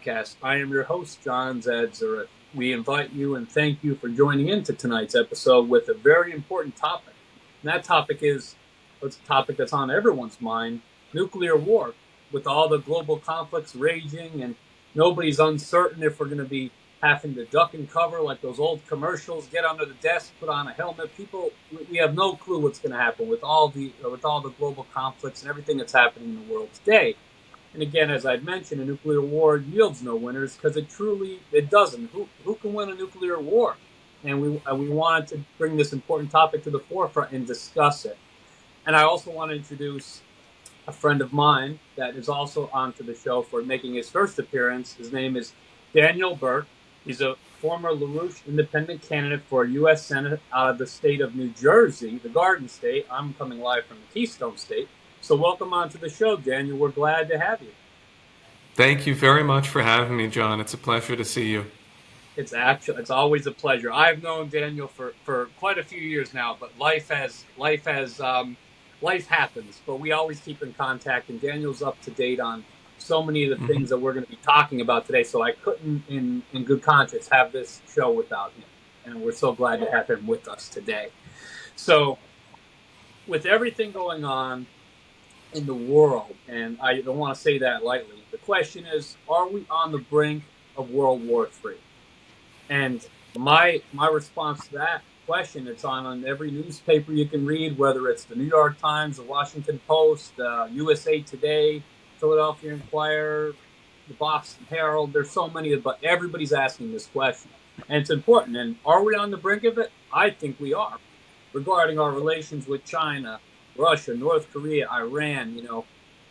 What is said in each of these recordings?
podcast. I am your host, John Zadzareth. We invite you and thank you for joining into tonight's episode with a very important topic. And that topic is it's a topic that's on everyone's mind, nuclear war. With all the global conflicts raging and nobody's uncertain if we're going to be having to duck and cover like those old commercials, get under the desk, put on a helmet. We have no clue what's going to happen with all the global conflicts and everything that's happening in the world today. And again, as I'd mentioned, a nuclear war yields no winners because it doesn't. Who can win a nuclear war? And we wanted to bring this important topic to the forefront and discuss it. And I also want to introduce a friend of mine that is also onto the show for making his first appearance. His name is Daniel Burke. He's a former LaRouche independent candidate for US Senate out of the state of New Jersey, the Garden State. I'm coming live from the Keystone State. So welcome onto the show, Daniel. We're glad to have you. Thank you very much for having me, John. It's a pleasure to see you. It's always a pleasure. I've known Daniel for quite a few years now, but life happens. But we always keep in contact, and Daniel's up to date on so many of the things that we're going to be talking about today. So I couldn't, in good conscience, have this show without him, and we're so glad to have him with us today. So, with everything going on in the world, and I don't want to say that lightly, the question is, are we on the brink of World War III? And my response to that question, it's on every newspaper you can read, whether it's the New York Times, the Washington Post, USA Today, Philadelphia Inquirer, the Boston Herald. There's so many, but everybody's asking this question. And it's important. And are we on the brink of it? I think we are. Regarding our relations with China, Russia, North Korea, Iran,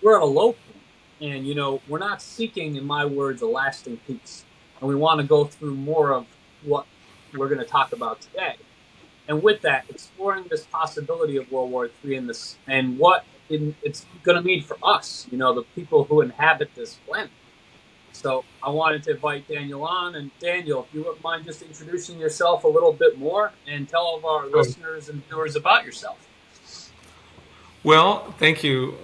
we're at a low point. And, we're not seeking, in my words, a lasting peace. And we want to go through more of what we're going to talk about today. And with that, exploring this possibility of World War III and what it's going to mean for us, the people who inhabit this planet. So I wanted to invite Daniel on. And Daniel, if you wouldn't mind just introducing yourself a little bit more and tell all of our listeners and viewers about yourself. Well, thank you.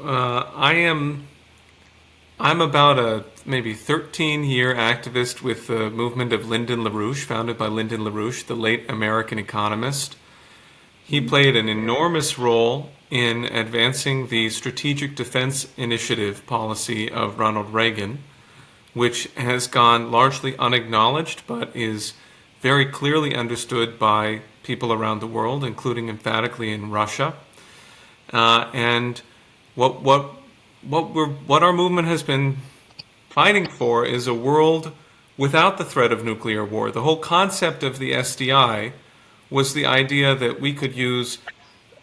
I'm about a maybe 13-year activist with the movement of Lyndon LaRouche, founded by Lyndon LaRouche, the late American economist. He played an enormous role in advancing the Strategic Defense Initiative policy of Ronald Reagan, which has gone largely unacknowledged, but is very clearly understood by people around the world, including emphatically in Russia. And what our movement has been fighting for is a world without the threat of nuclear war. The whole concept of the SDI was the idea that we could use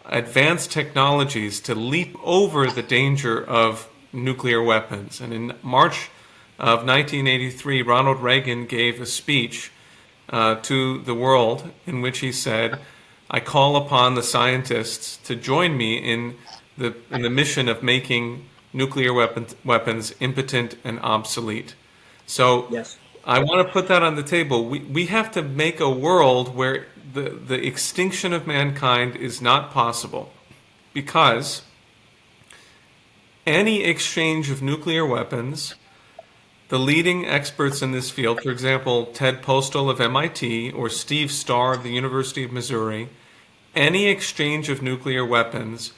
advanced technologies to leap over the danger of nuclear weapons. And in March of 1983, Ronald Reagan gave a speech to the world in which he said, "I call upon the scientists to join me in the mission of making nuclear weapons impotent and obsolete." So yes. I want to put that on the table. We have to make a world where the extinction of mankind is not possible, because any exchange of nuclear weapons, the leading experts in this field, for example, Ted Postel of MIT or Steve Starr of the University of Missouri, any exchange of nuclear weapons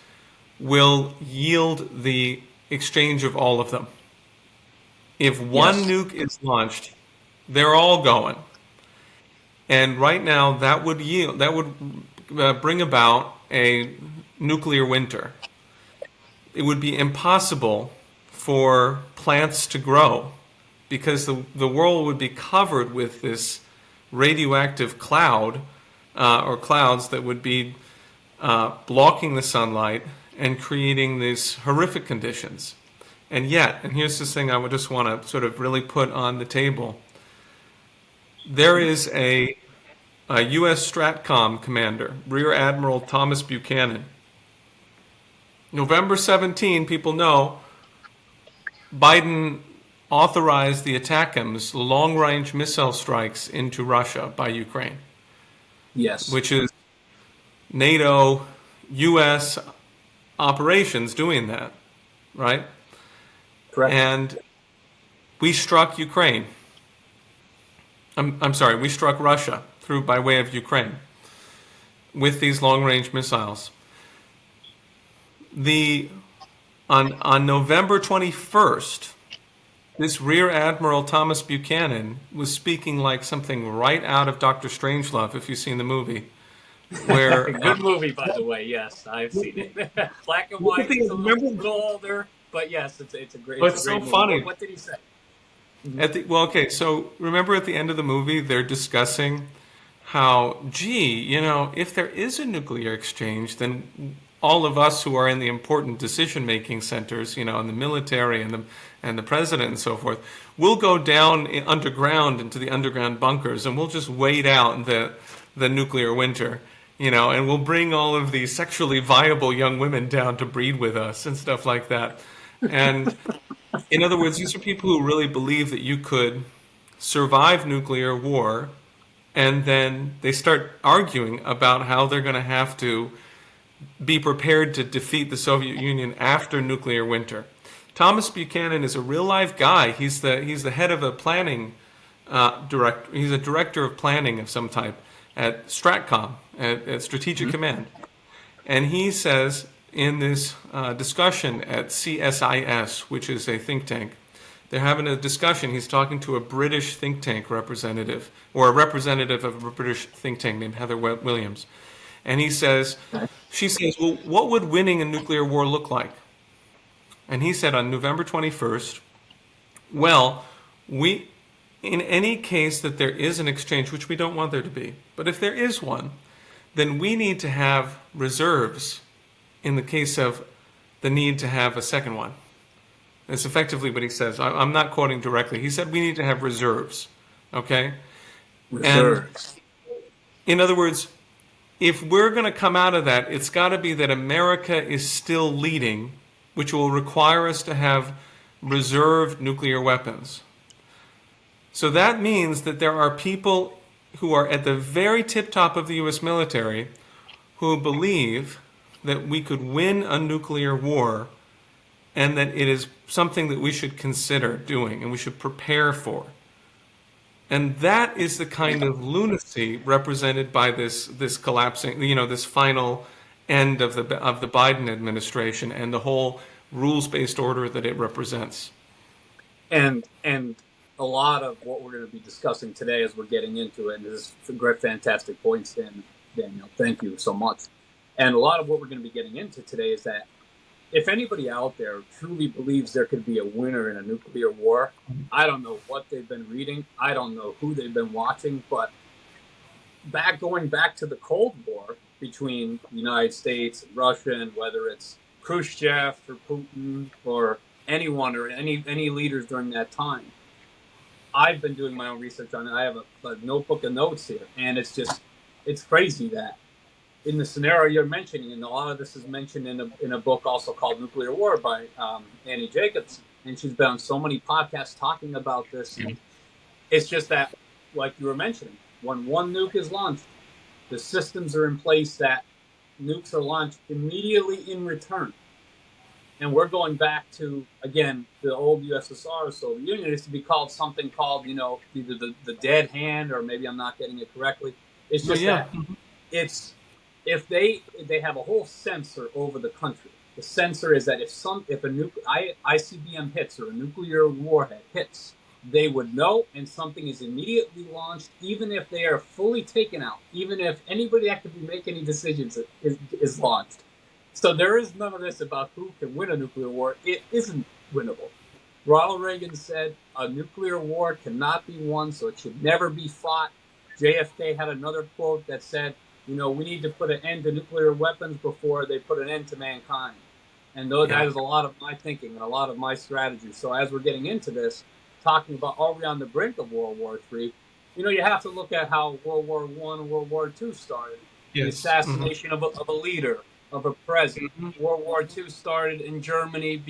will yield the exchange of all of them. If one nuke is launched, they're all going. And right now, that would bring about a nuclear winter. It would be impossible for plants to grow because the world would be covered with this radioactive cloud or clouds that would be blocking the sunlight and creating these horrific conditions. And yet, and here's this thing I would just want to sort of really put on the table, there is a U.S. Stratcom commander, Rear Admiral Thomas Buchanan. November 17, people know, Biden authorized the ATACMS, long-range missile strikes into Russia by Ukraine. Yes. Which is NATO, U.S. operations doing that, right? Correct. And we struck Ukraine. I'm sorry, we struck Russia through by way of Ukraine with these long-range missiles. The on November 21st, this Rear Admiral Thomas Buchanan was speaking like something right out of Dr. Strangelove, if you've seen the movie. Where Good movie, by the way. Yes, I've seen it. Black and white. It's a little older, but yes, it's a great. It's a great so movie. funny. What did he say? Okay, so remember at the end of the movie, they're discussing how, gee, if there is a nuclear exchange, then all of us who are in the important decision-making centers, in the military and the president and so forth, we'll go down underground into the underground bunkers and we'll just wait out the nuclear winter, and we'll bring all of these sexually viable young women down to breed with us and stuff like that. And in other words, these are people who really believe that you could survive nuclear war, and then they start arguing about how they're going to have to be prepared to defeat the Soviet Union after nuclear winter. Thomas Buchanan is a real life guy. He's the head of a planning director. He's a director of planning of some type at Stratcom, at Strategic Command. And he says in this discussion at CSIS, which is a think tank, they're having a discussion. He's talking to a British think tank representative, or a representative of a British think tank named Heather Williams. And she says, well, what would winning a nuclear war look like? And he said on November 21st, well, in any case that there is an exchange, which we don't want there to be, but if there is one, then we need to have reserves in the case of the need to have a second one. That's effectively what he says. I'm not quoting directly. He said we need to have reserves, okay? Reserves. And in other words, if we're going to come out of that, it's got to be that America is still leading, which will require us to have reserved nuclear weapons. So that means that there are people who are at the very tip top of the U.S. military who believe that we could win a nuclear war and that it is something that we should consider doing and we should prepare for. And that is the kind of lunacy represented by this collapsing, this final end of the Biden administration and the whole rules-based order that it represents. And a lot of what we're going to be discussing today as we're getting into it, and this is great, fantastic points, Daniel. Thank you so much. And a lot of what we're going to be getting into today is that if anybody out there truly believes there could be a winner in a nuclear war, I don't know what they've been reading. I don't know who they've been watching, but going back to the Cold War between the United States and Russia, and whether it's Khrushchev or Putin or anyone or any leaders during that time, I've been doing my own research on it. I have a notebook of notes here, and it's crazy that in the scenario you're mentioning, and a lot of this is mentioned in a book also called Nuclear War by Annie Jacobson, and she's been on so many podcasts talking about this. And it's just that, like you were mentioning, when one nuke is launched, the systems are in place that nukes are launched immediately in return. And we're going back to, again, the old USSR or Soviet Union. It used to be called something called, either the dead hand, or maybe I'm not getting it correctly. It's just that it's, if they have a whole sensor over the country. The sensor is that if a ICBM hits or a nuclear warhead hits, they would know, and something is immediately launched, even if they are fully taken out, even if anybody that could make any decisions is launched. So there is none of this about who can win a nuclear war. It isn't winnable. Ronald Reagan said a nuclear war cannot be won, so it should never be fought. JFK had another quote that said, we need to put an end to nuclear weapons before they put an end to mankind. And that is a lot of my thinking and a lot of my strategy. So as we're getting into this, talking about are we on the brink of World War III, you have to look at how World War I and World War II started. Yes. The assassination of a leader, of a president. World War II started in Germany,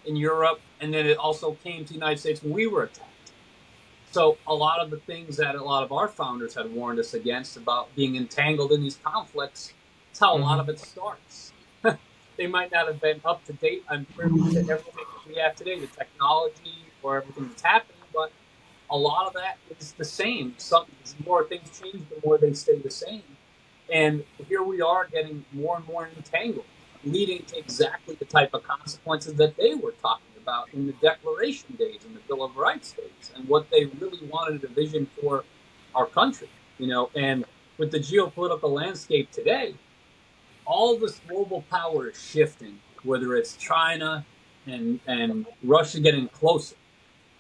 in Europe, and then it also came to the United States when we were attacked. So a lot of the things that a lot of our founders had warned us against about being entangled in these conflicts, that's how a lot of it starts. They might not have been up to date on everything we have today, the technology for everything that's happening, but a lot of that is the same. Some the more things change, the more they stay the same. And here we are getting more and more entangled, leading to exactly the type of consequences that they were talking about in the Declaration days and the Bill of Rights days, and what they really wanted a vision for our country. And with the geopolitical landscape today, all this global power is shifting, whether it's China and Russia getting closer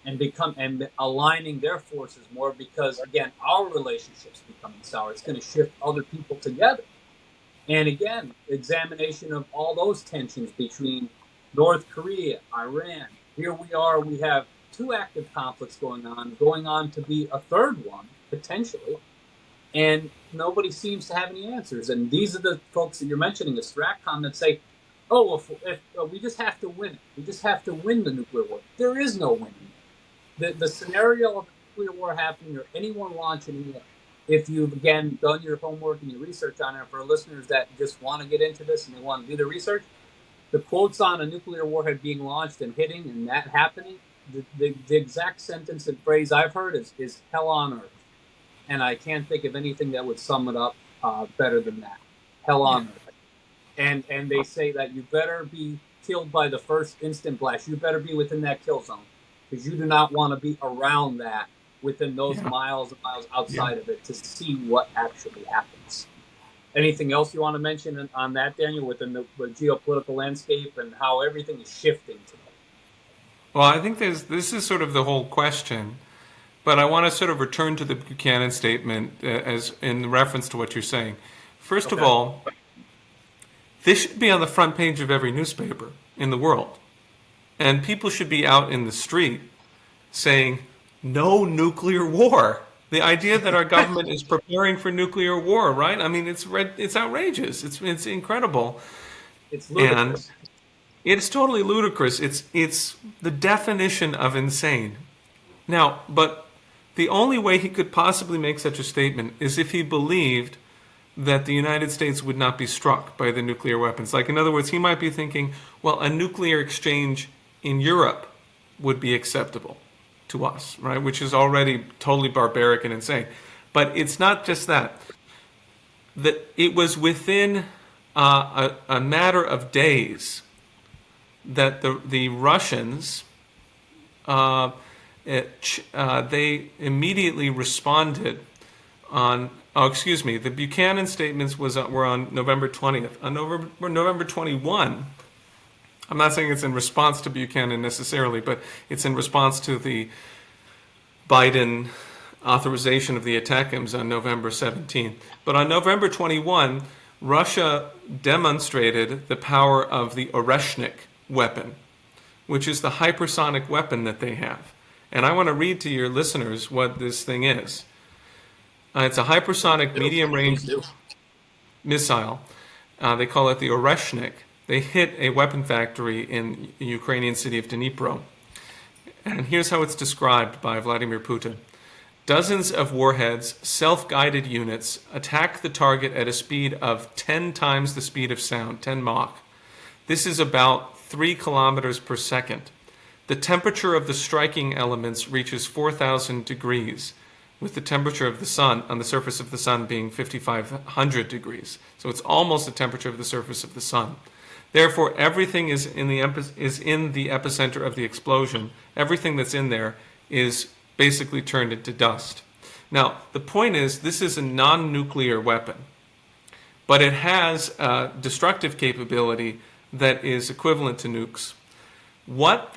and aligning their forces more, because again our relationships becoming sour. It's going to shift other people together, and again examination of all those tensions between North Korea, Iran. Here we are, we have two active conflicts going on to be a third one potentially, and nobody seems to have any answers. And these are the folks that you're mentioning, the STRATCOM, that say, oh, if we just have to win it, we just have to win the nuclear war. There is no winning. The scenario of a nuclear war happening, or anyone launching it, if you've, again, done your homework and your research on it, for listeners that just want to get into this and they want to do the research, the quotes on a nuclear warhead being launched and hitting and that happening, the exact sentence and phrase I've heard is hell on earth. And I can't think of anything that would sum it up better than that. Hell on earth. And they say that you better be killed by the first instant blast. You better be within that kill zone, because you do not want to be around that, within those miles and miles outside of it, to see what actually happens. Anything else you want to mention on that, Daniel, within the geopolitical landscape and how everything is shifting today? Well, I think this is sort of the whole question, but I want to sort of return to the Buchanan statement as in reference to what you're saying. First of all, this should be on the front page of every newspaper in the world. And people should be out in the street saying, no nuclear war. The idea that our government is preparing for nuclear war, right? I mean, it's outrageous. It's incredible. It's ludicrous. And it's totally ludicrous. It's the definition of insane. Now, but the only way he could possibly make such a statement is if he believed that the United States would not be struck by the nuclear weapons. Like, in other words, he might be thinking, well, a nuclear exchange in Europe would be acceptable to us, right? Which is already totally barbaric and insane. But it's not just that. That it was within a matter of days that the Russians, they immediately responded on. Oh, excuse me. The Buchanan statements were on November 20th. On November 21, I'm not saying it's in response to Buchanan necessarily, but it's in response to the Biden authorization of the ATACMS on November 17th. But on November 21, Russia demonstrated the power of the Oreshnik weapon, which is the hypersonic weapon that they have. And I want to read to your listeners what this thing is. It's a hypersonic medium-range missile. They call it the Oreshnik. They hit a weapon factory in the Ukrainian city of Dnipro. And here's how it's described by Vladimir Putin. Dozens of warheads, self-guided units, attack the target at a speed of 10 times the speed of sound, 10 Mach. This is about 3 kilometers per second. The temperature of the striking elements reaches 4,000 degrees, with the temperature of the sun on the surface of the sun being 5,500 degrees. So it's almost the temperature of the surface of the sun. Therefore, everything is in the epicenter of the explosion. Everything that's in there is basically turned into dust. Now, the point is, this is a non-nuclear weapon, but it has a destructive capability that is equivalent to nukes. What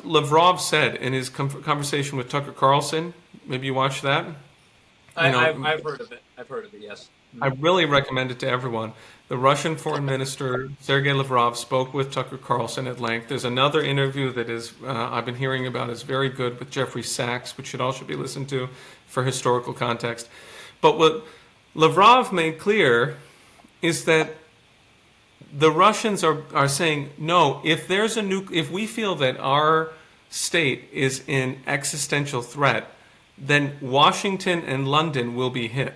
Lavrov said in his conversation with Tucker Carlson, maybe you watched that? I've heard of it. I've heard of it, yes. I really recommend it to everyone. The Russian Foreign Minister, Sergei Lavrov, spoke with Tucker Carlson at length. There's another interview that is I've been hearing about is very good with Jeffrey Sachs, which should also be listened to for historical context. But what Lavrov made clear is that the Russians are saying, no, if we feel that our state is in existential threat, then Washington and London will be hit.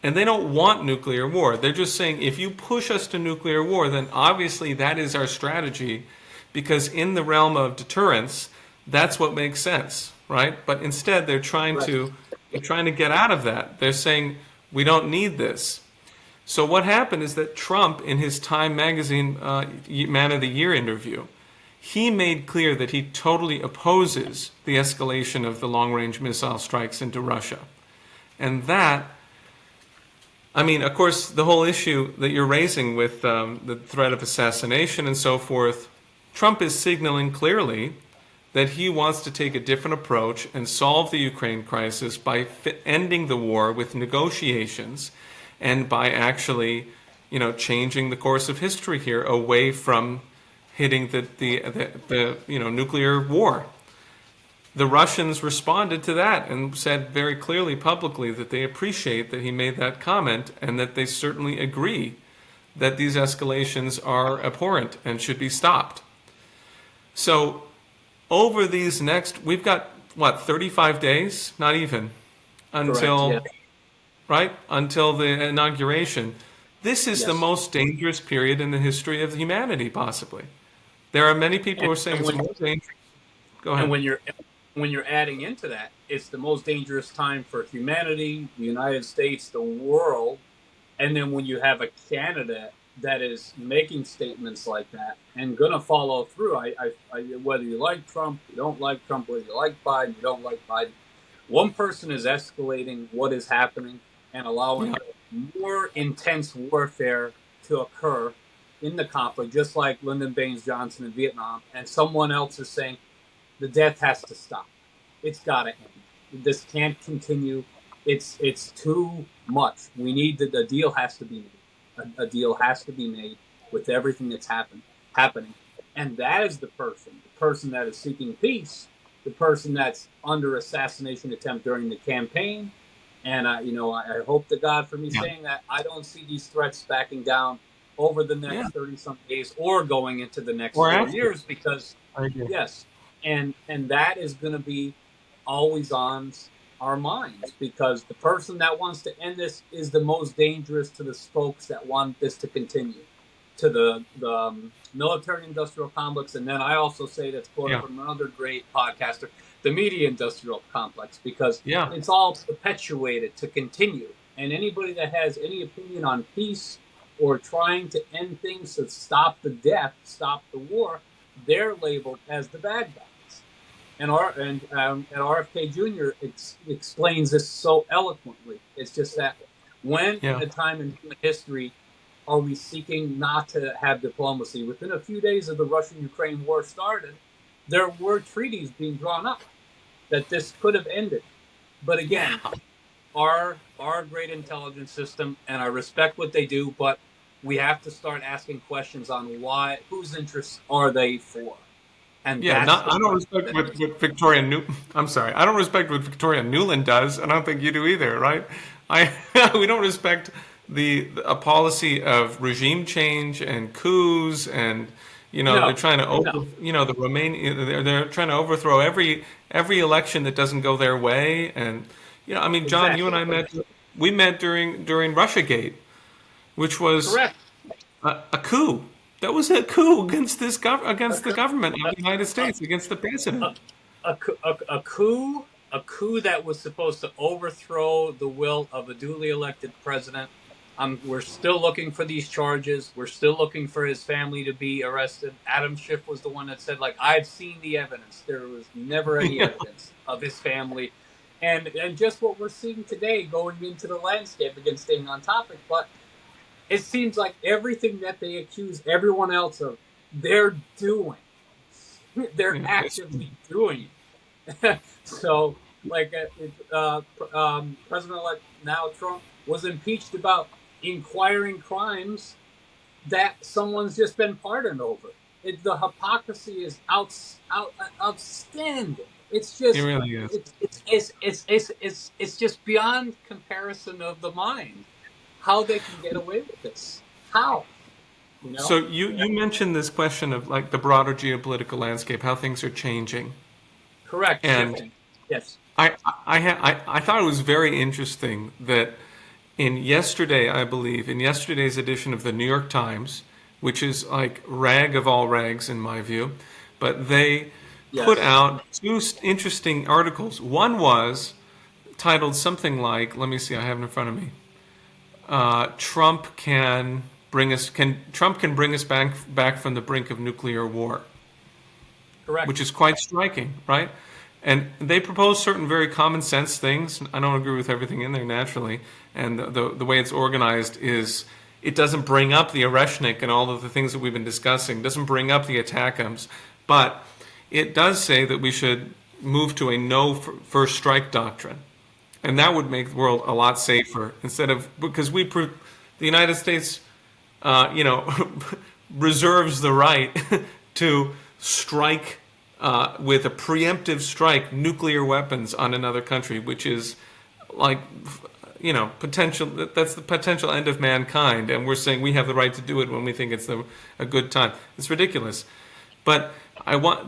And they don't want nuclear war. They're just saying, if you push us to nuclear war, then obviously that is our strategy, because in the realm of deterrence, That's what makes sense, right? But instead, Right. they're trying to get out of that. They're saying we don't need this. So what happened is that Trump, in his Time Magazine Man of the Year interview, he made clear that he totally opposes the escalation of the long-range missile strikes into Russia. And that, I mean, of course, the whole issue that you're raising with the threat of assassination and so forth, Trump is signaling clearly that he wants to take a different approach and solve the Ukraine crisis by ending the war with negotiations and by actually, changing the course of history here away from hitting the nuclear war. The Russians responded to that and said very clearly publicly that they appreciate that he made that comment and that they certainly agree that these escalations are abhorrent and should be stopped. So over these we've got, 35 days? Not even. Correct. Until, Yeah. right? Until the inauguration. This is the Yes. most dangerous period in the history of humanity, possibly. There are many people who are saying And it's when, more dangerous. Go and ahead. when you're adding into that, it's the most dangerous time for humanity, the United States, the world. And then when you have a candidate that is making statements like that and going to follow through, whether you like Trump, you don't like Trump, whether you like Biden, you don't like Biden, one person is escalating what is happening and Yeah. allowing more intense warfare to occur in the conflict, just like Lyndon Baines Johnson in Vietnam. And someone else is saying the death has to stop. It's got to end. This can't continue. It's too much. We need the deal has to be made. A deal has to be made with everything that's happening, and that is the person that is seeking peace, the person that's under assassination attempt during the campaign. And I hope to God for me Yeah. saying that I don't see these threats backing down over the Yeah. next 30 some days or going into the next Or 4 after. years because I agree. yes, and that is going to be always on our minds because the person that wants to end this is the most dangerous to the folks that want this to continue, to the military-industrial complex, and then I also say that's quoted Yeah. from another great podcaster, the media-industrial complex, because Yeah. it's all perpetuated to continue. And anybody that has any opinion on peace or trying to end things to stop the death, stop the war, they're labeled as the bad guys. And RFK Jr. Explains this so eloquently. It's just that when Yeah. in a time in human history are we seeking not to have diplomacy? Within a few days of the Russian-Ukraine war started, there were treaties being drawn up that this could have ended. But again, our great intelligence system, and I respect what they do, but we have to start asking questions on whose interests are they for? And Yeah, that's not, the I don't question respect that what, needs. what Victoria New. I'm sorry, I don't respect what Victoria Nuland does, and I don't think you do either, right? I we don't respect a policy of regime change and coups, and they're No, trying to no, the Romanian they're trying to overthrow every election that doesn't go their way, and I mean, John, you and exactly. I met during RussiaGate, which was Correct. a coup. That was a coup against A, against the government of the United a, States, against the president. a coup that was supposed to overthrow the will of a duly elected president. We're still looking for these charges. We're still looking for his family to be arrested. Adam Schiff was the one that said, like, I've seen the evidence. There was never any Yeah, evidence of his family. And just what we're seeing today going into the landscape, again, staying on topic, but it seems like everything that they accuse everyone else of, they're doing. They're yeah, actively doing it. So, like, President-elect now Trump was impeached about inquiring crimes that someone's just been pardoned over. The hypocrisy is outstanding. It's it just really is. it's just beyond comparison of the mind how they can get away with this. How you So know? you mentioned this question of like the broader geopolitical landscape, how things are changing, Correct, and shifting. Yes. I thought it was very interesting that I believe, in yesterday's edition of the New York Times, which is like rag of all rags in my view, but they put Yes. out two interesting articles. One was titled something like, let me see, I have it in front of me. Trump can bring us back from the brink of nuclear war, Correct. which is quite striking, right? And they propose certain very common sense things. I don't agree with everything in there naturally, and the way it's organized is it doesn't bring up the Oreshnik and all of the things that we've been discussing. It doesn't bring up the ATACMS, but it does say that we should move to a no first strike doctrine, and that would make the world a lot safer instead of because the United States, reserves the right to strike with a preemptive strike nuclear weapons on another country, which is like, potential. That's the potential end of mankind, and we're saying we have the right to do it when we think it's a good time. It's ridiculous. But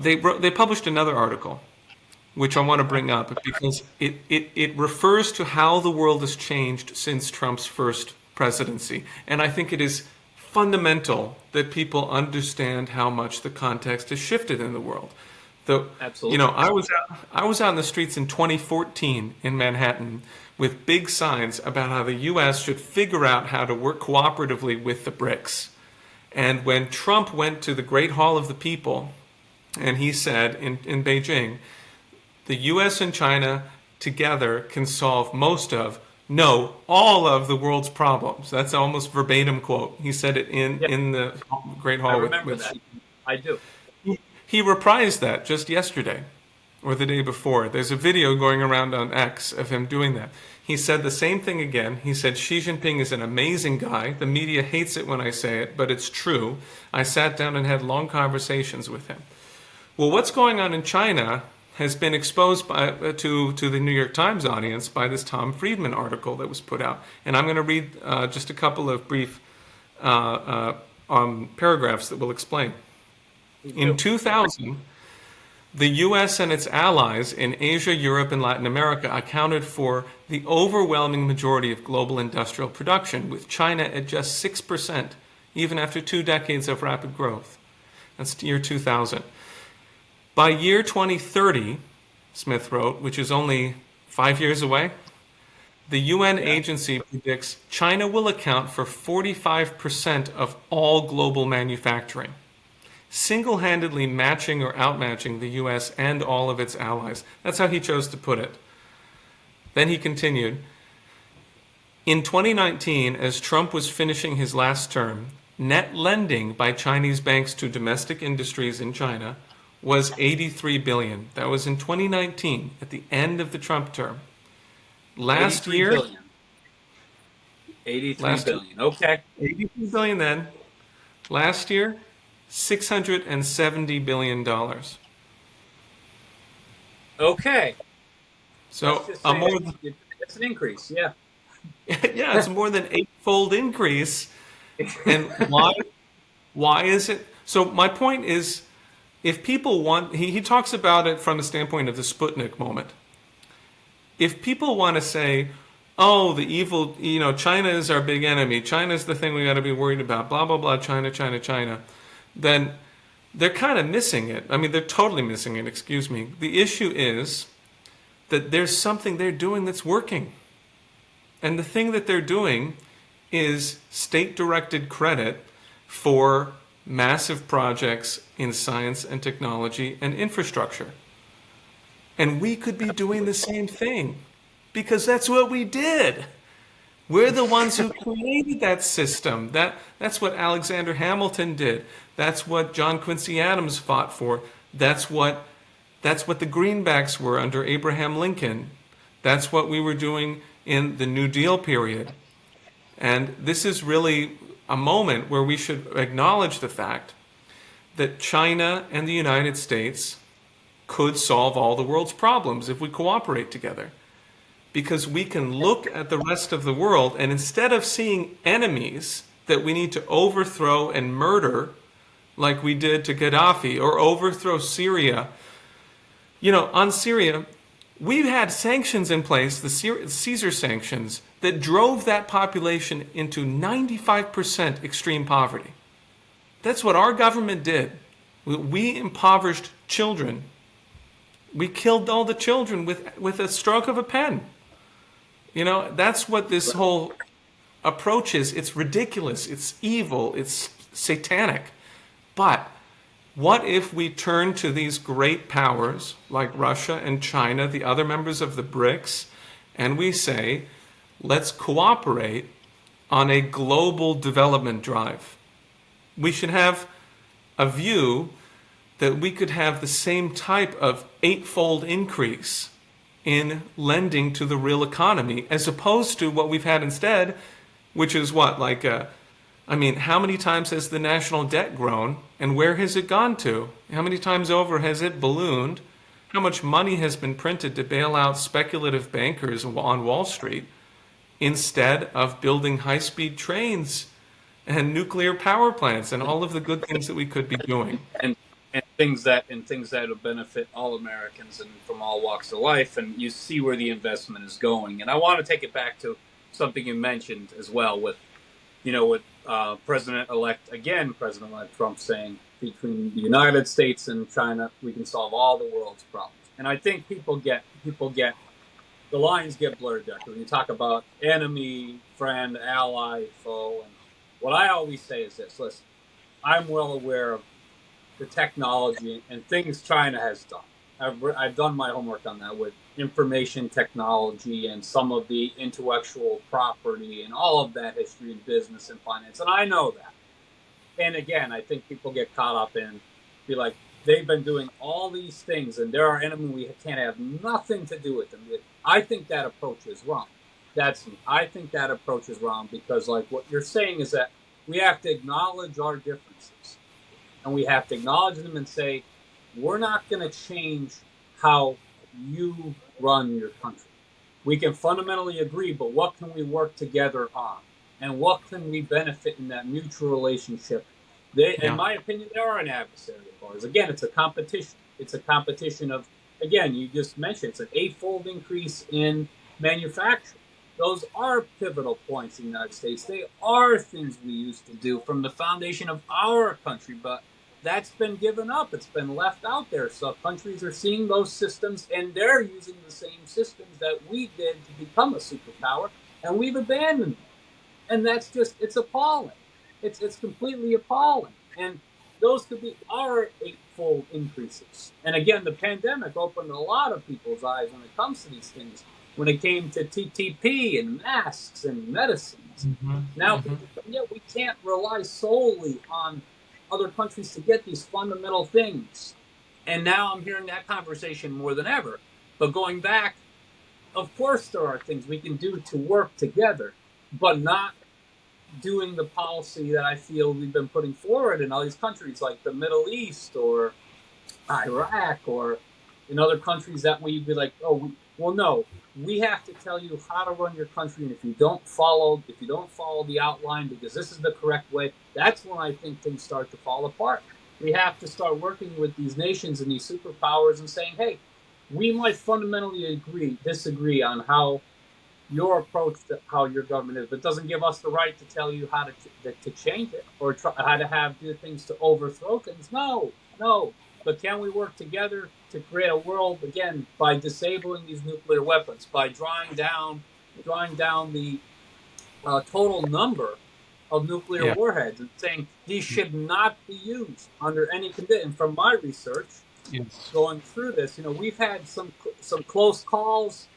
they published another article, which I want to bring up because it refers to how the world has changed since Trump's first presidency, and I think it is fundamental that people understand how much the context has shifted in the world. Absolutely. I was out in the streets in 2014 in Manhattan with big signs about how the U.S. should figure out how to work cooperatively with the BRICS. And when Trump went to the Great Hall of the People, and he said in Beijing, the U.S. and China together can solve all of the world's problems. That's almost verbatim quote. He said it in the Great Hall. I remember that. I do. He reprised that just yesterday or the day before. There's a video going around on X of him doing that. He said the same thing again. He said Xi Jinping is an amazing guy. The media hates it when I say it, but it's true. I sat down and had long conversations with him. Well, what's going on in China has been exposed to the New York Times audience by this Tom Friedman article that was put out. And I'm going to read just a couple of brief paragraphs that will explain. In 2000, the U.S. and its allies in Asia, Europe, and Latin America accounted for the overwhelming majority of global industrial production, with China at just 6%, even after 2 decades of rapid growth. That's year 2000. By year 2030, Smith wrote, which is only 5 years away, the UN agency predicts China will account for 45% of all global manufacturing, single-handedly matching or outmatching the U.S. and all of its allies. That's how he chose to put it. Then he continued, in 2019, as Trump was finishing his last term, net lending by Chinese banks to domestic industries in China was $83 billion. That was in 2019, at the end of the Trump term. Last year, billion. 83 billion. Okay. 83 billion then. Last year, $670 billion. Okay. So it's an increase, yeah. Yeah, it's more than 8-fold increase. And why is it? So my point is, if people want, he talks about it from the standpoint of the Sputnik moment. If people want to say, oh, the evil, China is our big enemy, China is the thing we got to be worried about, blah, blah, blah, China, China, China, then they're kind of missing it. I mean, they're totally missing it, excuse me. The issue is that there's something they're doing that's working. And the thing that they're doing is state-directed credit for massive projects in science and technology and infrastructure. And we could be doing the same thing because that's what we did. We're the ones who created that system. That's what Alexander Hamilton did. That's what John Quincy Adams fought for. That's what the greenbacks were under Abraham Lincoln. That's what we were doing in the New Deal period. And this is really a moment where we should acknowledge the fact that China and the United States could solve all the world's problems if we cooperate together. Because we can look at the rest of the world and instead of seeing enemies that we need to overthrow and murder like we did to Gaddafi or overthrow Syria, on Syria, we've had sanctions in place, the Caesar sanctions, that drove that population into 95% extreme poverty. That's what our government did. We impoverished children We killed all the children with a stroke of a pen. You know, that's what this whole approach is. It's ridiculous. It's evil. It's satanic. But what if we turn to these great powers like Russia and China, the other members of the BRICS, and we say, let's cooperate on a global development drive? We should have a view that we could have the same type of eightfold increase in lending to the real economy, as opposed to what we've had instead, which is what, like, I mean, how many times has the national debt grown, and where has it gone to? How many times over has it ballooned? How much money has been printed to bail out speculative bankers on Wall Street instead of building high-speed trains and nuclear power plants and all of the good things that we could be doing? And things that will benefit all Americans and from all walks of life. And you see where the investment is going. And I want to take it back to something you mentioned as well with President-elect Trump saying between the United States and China, we can solve all the world's problems. And I think people get the lines get blurred there when you talk about enemy, friend, ally, foe. And what I always say is this: listen, I'm well aware of the technology and things China has done. I've done my homework on that with information technology and some of the intellectual property and all of that history in business and finance. And I know that. And again, I think people get caught up in, be like, they've been doing all these things and they're our enemy. We can't have nothing to do with them. I think that approach is wrong. I think that approach is wrong because, like, what you're saying is that we have to acknowledge our differences. And we have to acknowledge them and say, we're not going to change how you run your country. We can fundamentally agree, but what can we work together on? And what can we benefit in that mutual relationship? In my opinion, they are an adversary of ours. Again, it's a competition. It's a competition of, again, you just mentioned, it's an eightfold increase in manufacturing. Those are pivotal points in the United States. They are things we used to do from the foundation of our country, but that's been given up. It's been left out there. So countries are seeing those systems, and they're using the same systems that we did to become a superpower, and we've abandoned them. And that's just, it's appalling. It's completely appalling. And those could be our eightfold increases. And again, the pandemic opened a lot of people's eyes when it comes to these things. When it came to TTP and masks and medicines. Now, we can't rely solely on other countries to get these fundamental things. And now I'm hearing that conversation more than ever. But going back, of course there are things we can do to work together, but not doing the policy that I feel we've been putting forward in all these countries like the Middle East or Iraq or in other countries that we'd be like, no, we have to tell you how to run your country, and if you don't follow the outline because this is the correct way, that's when I think things start to fall apart. We have to start working with these nations and these superpowers and saying, hey, we might fundamentally disagree on how your approach to how your government is, but it doesn't give us the right to tell you how to change it or how to do things to overthrow things. No. But can we work together to create a world, again, by disabling these nuclear weapons, by drawing down the total number of nuclear warheads and saying these should not be used under any condition? From my research, going through this, we've had some close calls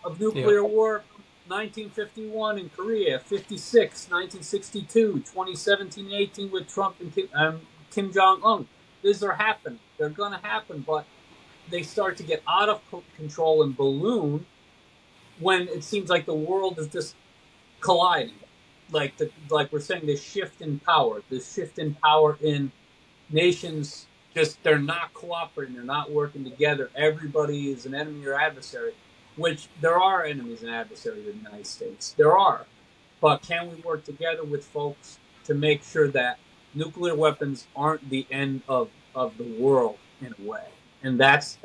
of nuclear war. 1951 in Korea, 56, 1962, 2017, 18 with Trump and Kim Jong-un. These are happening. They're going to happen, but they start to get out of control and balloon when it seems like the world is just colliding. Like we're saying, this shift in power in nations, just they're not cooperating, they're not working together. Everybody is an enemy or adversary, which there are enemies and adversaries in the United States. There are. But can we work together with folks to make sure that nuclear weapons aren't the end of the world in a way? And that's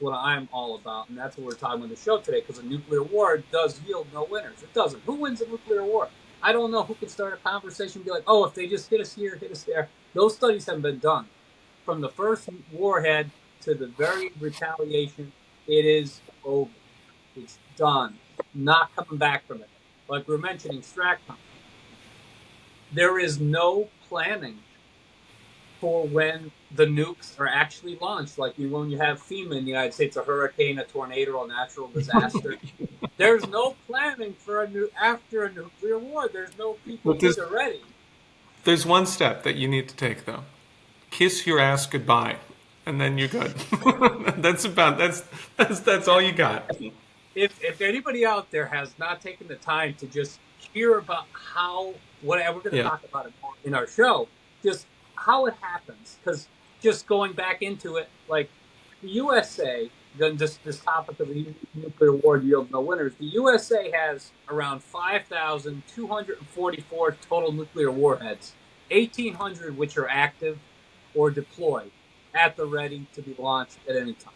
what I'm all about, and that's what we're talking about the show today, because a nuclear war does yield no winners. It doesn't. Who wins a nuclear war? I don't know who could start a conversation and be like, if they just hit us here, hit us there. Those studies haven't been done. From the first warhead to the very retaliation, it is over. It's done. Not coming back from it. Like we're mentioning STRATCOM, there is no planning for when the nukes are actually launched. Like when you have FEMA in the United States, a hurricane, a tornado, a natural disaster. There's no planning for after a nuclear war. There's no people But get ready. there's one step that you need to take though. Kiss your ass goodbye, and then you're good. That's all you got. If anybody out there has not taken the time to just hear about how whatever we're going to Yeah. talk about it more in our show, just how it happens, because just going back into it, like the USA, then just this topic of the nuclear war yields no winners. The USA has around 5,244 total nuclear warheads, 1,800 which are active or deployed at the ready to be launched at any time.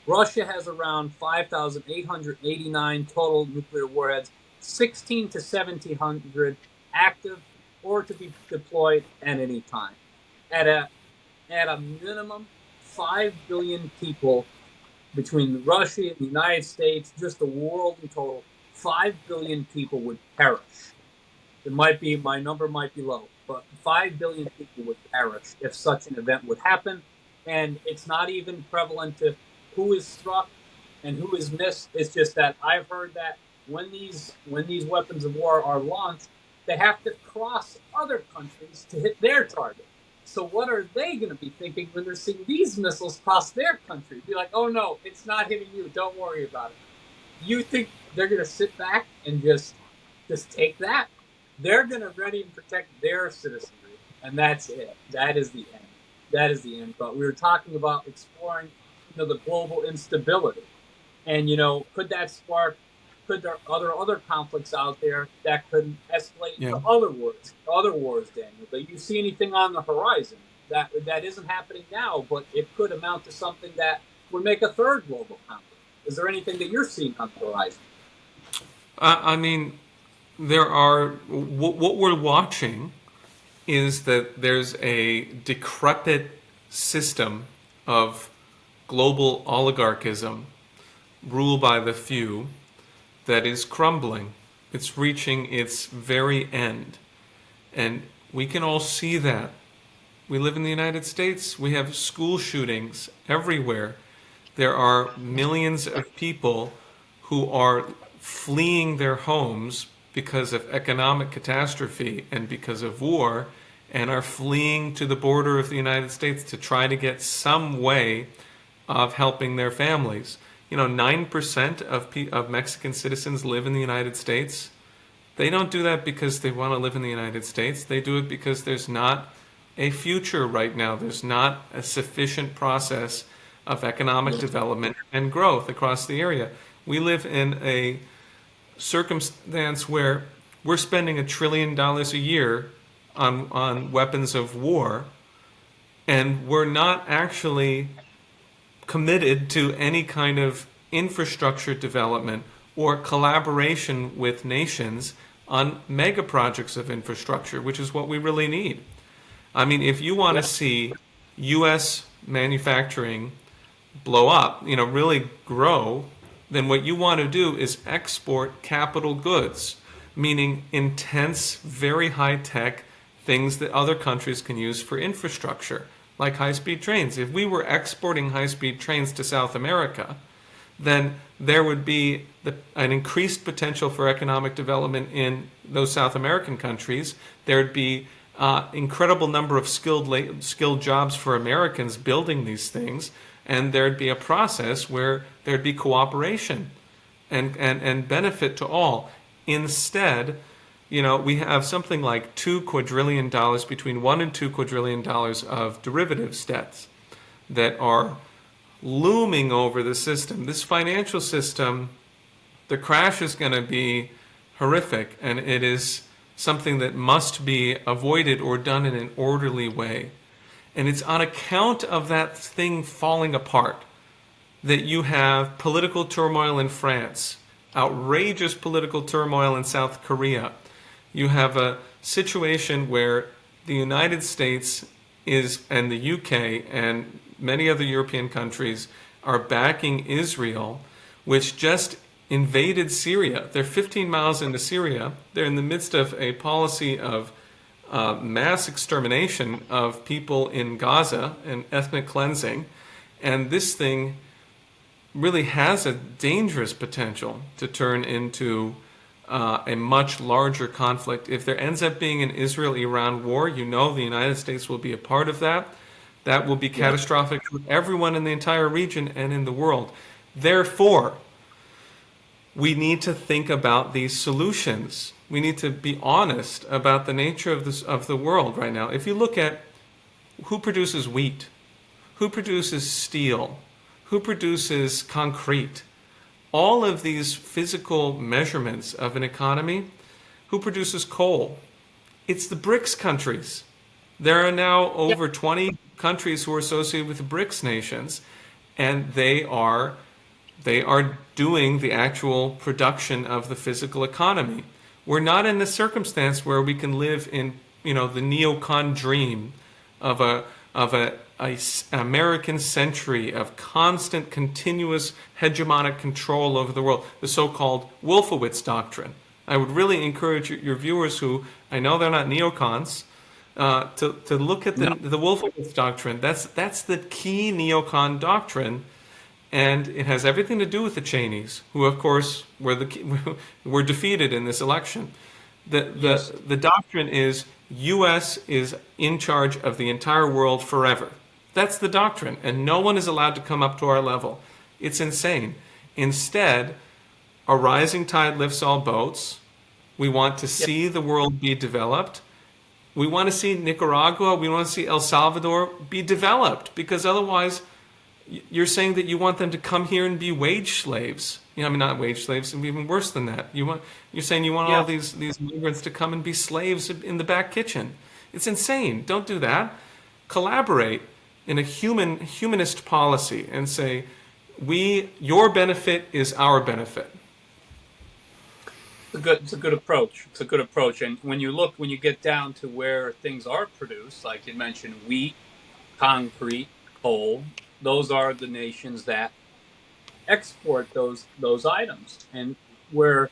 Russia has around 5,889 total nuclear warheads, 16 to 1,700 active or to be deployed at any time. At a minimum, 5 billion people between Russia and the United States, just the world in total, 5 billion people would perish. My number might be low, but 5 billion people would perish if such an event would happen. And it's not even prevalent to who is struck and who is missed. It's just that I've heard that when these weapons of war are launched, they have to cross other countries to hit their target. So what are they going to be thinking when they're seeing these missiles cross their country? Be like, oh no, it's not hitting you. Don't worry about it. You think they're going to sit back and just take that? They're going to ready and protect their citizenry, and that's it. That is the end. That is the end. But we were talking about exploring, the global instability, and could that spark? Could there other conflicts out there that could escalate into other wars, Daniel? Do you see anything on the horizon that isn't happening now, but it could amount to something that would make a third global conflict? Is there anything that you're seeing on the horizon? I mean, there are. What we're watching is that there's a decrepit system of global oligarchism ruled by the few that is crumbling. It's reaching its very end. And we can all see that. We live in the United States. We have school shootings everywhere. There are millions of people who are fleeing their homes because of economic catastrophe and because of war, and are fleeing to the border of the United States to try to get some way of helping their families. 9% of Mexican citizens live in the United States. They don't do that because they want to live in the United States. They do it because there's not a future right now. There's not a sufficient process of economic development and growth across the area. We live in a circumstance where we're spending $1 trillion a year on weapons of war, and we're not actually committed to any kind of infrastructure development or collaboration with nations on mega projects of infrastructure, which is what we really need. I mean, if you want to see U.S. manufacturing blow up, really grow, then what you want to do is export capital goods, meaning intense, very high-tech things that other countries can use for infrastructure, like high-speed trains. If we were exporting high-speed trains to South America, then there would be an increased potential for economic development in those South American countries. There would be incredible number of skilled jobs for Americans building these things, and there'd be a process where there'd be cooperation and benefit to all. Instead, we have something like $2 quadrillion, between $1 and $2 quadrillion of derivatives debts that are looming over the system. This financial system, the crash is going to be horrific, and it is something that must be avoided or done in an orderly way. And it's on account of that thing falling apart that you have political turmoil in France, outrageous political turmoil in South Korea. You have a situation where the United States and the UK and many other European countries are backing Israel, which just invaded Syria. They're 15 miles into Syria. They're in the midst of a policy of mass extermination of people in Gaza and ethnic cleansing. And this thing really has a dangerous potential to turn into a much larger conflict. If there ends up being an Israel-Iran war, the United States will be a part of that. That will be catastrophic for everyone in the entire region and in the world. Therefore, we need to think about these solutions. We need to be honest about the nature of the world right now. If you look at who produces wheat, who produces steel, who produces concrete, all of these physical measurements of an economy, who produces coal? It's the BRICS countries. There are now over 20 countries who are associated with the BRICS nations, and they are doing the actual production of the physical economy. We're not in a circumstance where we can live in, the neocon dream of a American century of constant, continuous hegemonic control over the world, the so-called Wolfowitz doctrine. I would really encourage your viewers, who I know they're not neocons, to look at the Wolfowitz doctrine. That's the key neocon doctrine, and it has everything to do with the Cheneys, who, of course, were defeated in this election. The doctrine is U.S. is in charge of the entire world forever. That's the doctrine, and no one is allowed to come up to our level. It's insane. Instead, a rising tide lifts all boats. We want to see the world be developed. We want to see Nicaragua, we want to see El Salvador be developed, because otherwise you're saying that you want them to come here and be wage slaves. Not wage slaves, even worse than that. You're saying you want all these migrants to come and be slaves in the back kitchen. It's insane. Don't do that. Collaborate in a humanist policy and say, your benefit is our benefit. It's a good approach. It's a good approach. And when you get down to where things are produced, like you mentioned, wheat, concrete, coal, those are the nations that export those items. And where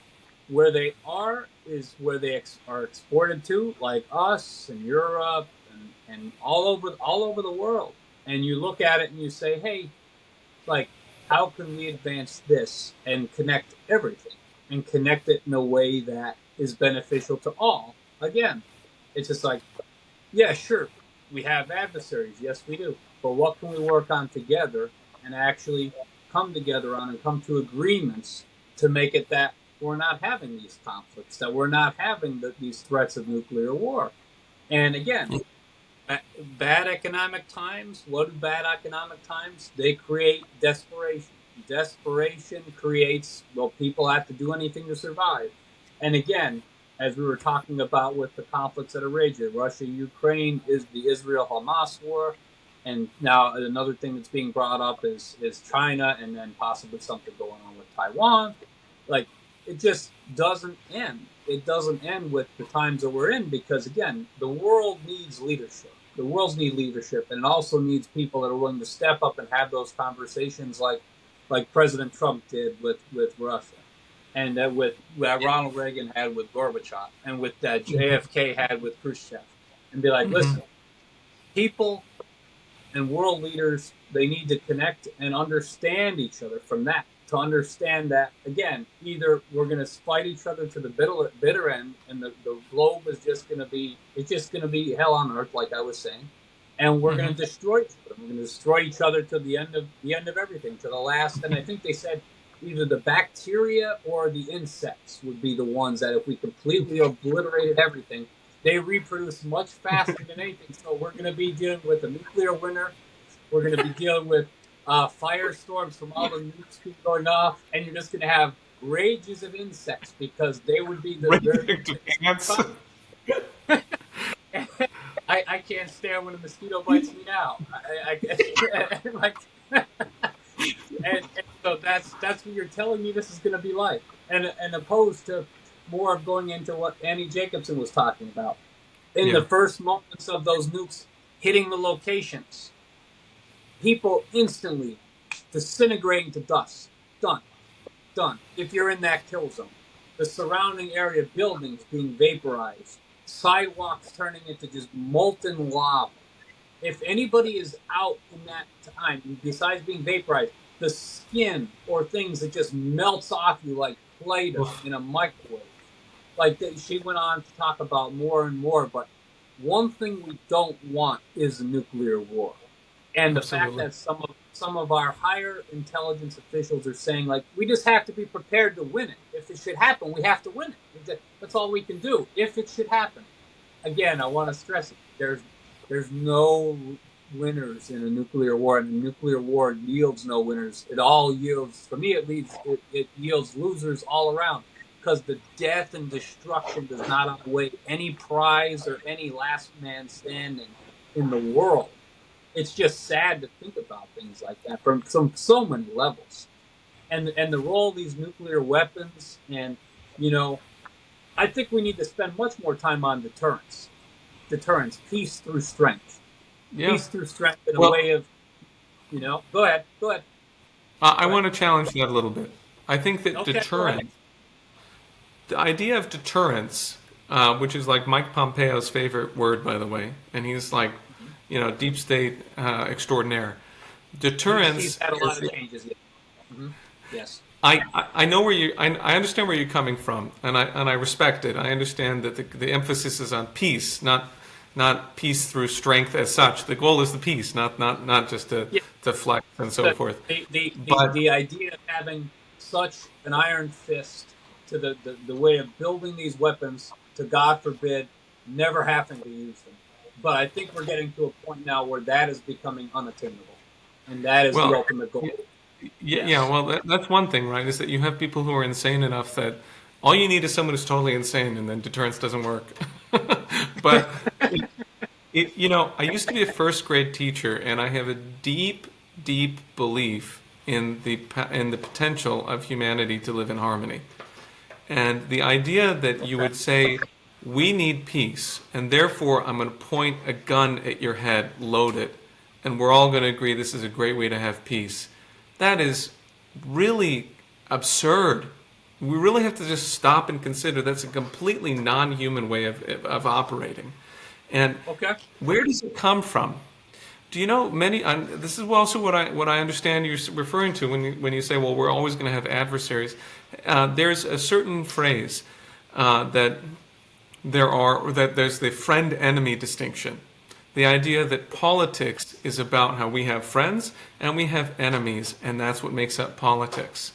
they are is where they are exported to, like us and Europe and all over the world. And you look at it and you say, hey, like, how can we advance this and connect everything and connect it in a way that is beneficial to all? Again, it's just like, yeah, sure, we have adversaries. Yes, we do. But what can we work on together and actually come together on and come to agreements to make it that we're not having these conflicts, that we're not having these threats of nuclear war? And again, bad economic times, what do bad economic times? They create desperation. Desperation creates, people have to do anything to survive. And again, as we were talking about with the conflicts that are raging, Russia-Ukraine is the Israel-Hamas war. And now another thing that's being brought up is China, and then possibly something going on with Taiwan. Like, it just doesn't end. It doesn't end with the times that we're in, because, again, the world needs leadership. The world needs leadership, and it also needs people that are willing to step up and have those conversations like President Trump did with Russia, and that Ronald Reagan had with Gorbachev, and with that JFK had with Khrushchev, and be like, listen, people and world leaders, they need to connect and understand each other from that, to understand that, again, either we're going to fight each other to the bitter end, and the globe is just going to be hell on earth, like I was saying, and we're going to destroy each other. We're going to destroy each other to the end of everything, to the last. And I think they said either the bacteria or the insects would be the ones that, if we completely obliterated everything, they reproduce much faster than anything. So we're going to be dealing with a nuclear winter. We're going to be dealing with firestorms from all the nukes going off, and you're just going to have rages of insects, because they would be the ants. I can't stand when a mosquito bites me now. And so that's what you're telling me this is going to be like, and opposed to more of going into what Annie Jacobson was talking about in the first moments of those nukes hitting the locations. people instantly disintegrating to dust. Done. Done. If you're in that kill zone, the surrounding area, buildings being vaporized, sidewalks turning into just molten lava. If anybody is out in that time, besides being vaporized, the skin or things that just melts off you like Play-Doh in a microwave. Like she went on to talk about more and more, but one thing we don't want is a nuclear war. And the fact Absolutely. that some of our higher intelligence officials are saying, like, we just have to be prepared to win it. If it should happen, we have to win it. That's all we can do. If it should happen, again, I want to stress it. There's no winners in a nuclear war, and a nuclear war yields no winners. It all yields, for me, it yields losers all around, because the death and destruction does not outweigh any prize or any last man standing in the world. It's just sad to think about things like that from so many levels, and the role of these nuclear weapons. And I think we need to spend much more time on deterrence, peace through strength, Yeah. peace through strength in a Well, way of, go ahead, I go ahead. want to challenge that a little bit. I think that Okay, go ahead. the idea of deterrence, which is like Mike Pompeo's favorite word, by the way, and he's like, deep state extraordinaire. He's Deterrence had a lot is, of changes. Yeah. Mm-hmm. Yes. I know where I understand where you're coming from, and I respect it. I understand that the emphasis is on peace, not peace through strength as such. The goal is the peace, not just Yeah. to flex and so The, forth. the But the idea of having such an iron fist to the way of building these weapons to, God forbid, never having to use them. But I think we're getting to a point now where that is becoming unattainable, and that is the well, ultimate goal. yeah. Yes. Well, that's one thing, right? Is that you have people who are insane enough that all you need is someone who's totally insane, and then deterrence doesn't work. But I used to be a first grade teacher, and I have a deep, deep belief in the potential of humanity to live in harmony. And the idea that you would say, we need peace, and therefore I'm going to point a gun at your head, load it, and we're all going to agree this is a great way to have peace. That is really absurd. We really have to just stop and consider that's a completely non-human way of operating. And Okay. where does it come from? Do you know many? This is also what I understand you're referring to when you say, well, we're always going to have adversaries. There's a certain phrase that there's the friend-enemy distinction. The idea that politics is about how we have friends and we have enemies, and that's what makes up politics.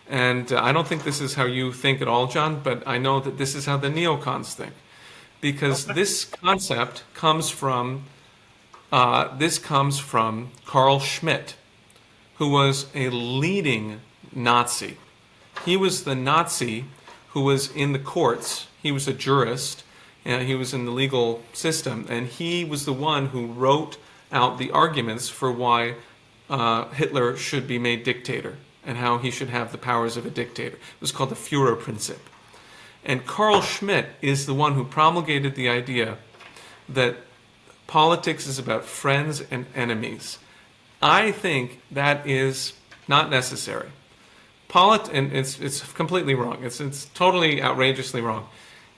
And I don't think this is how you think at all, John, but I know that this is how the neocons think, because Okay. this concept comes from Carl Schmitt, who was a leading Nazi. He was the Nazi who was in the courts. He was a jurist, and he was in the legal system, and he was the one who wrote out the arguments for why Hitler should be made dictator and how he should have the powers of a dictator. It was called the Führerprinzip. And Carl Schmitt is the one who promulgated the idea that politics is about friends and enemies. I think that is not necessary. And it's completely wrong. It's totally outrageously wrong.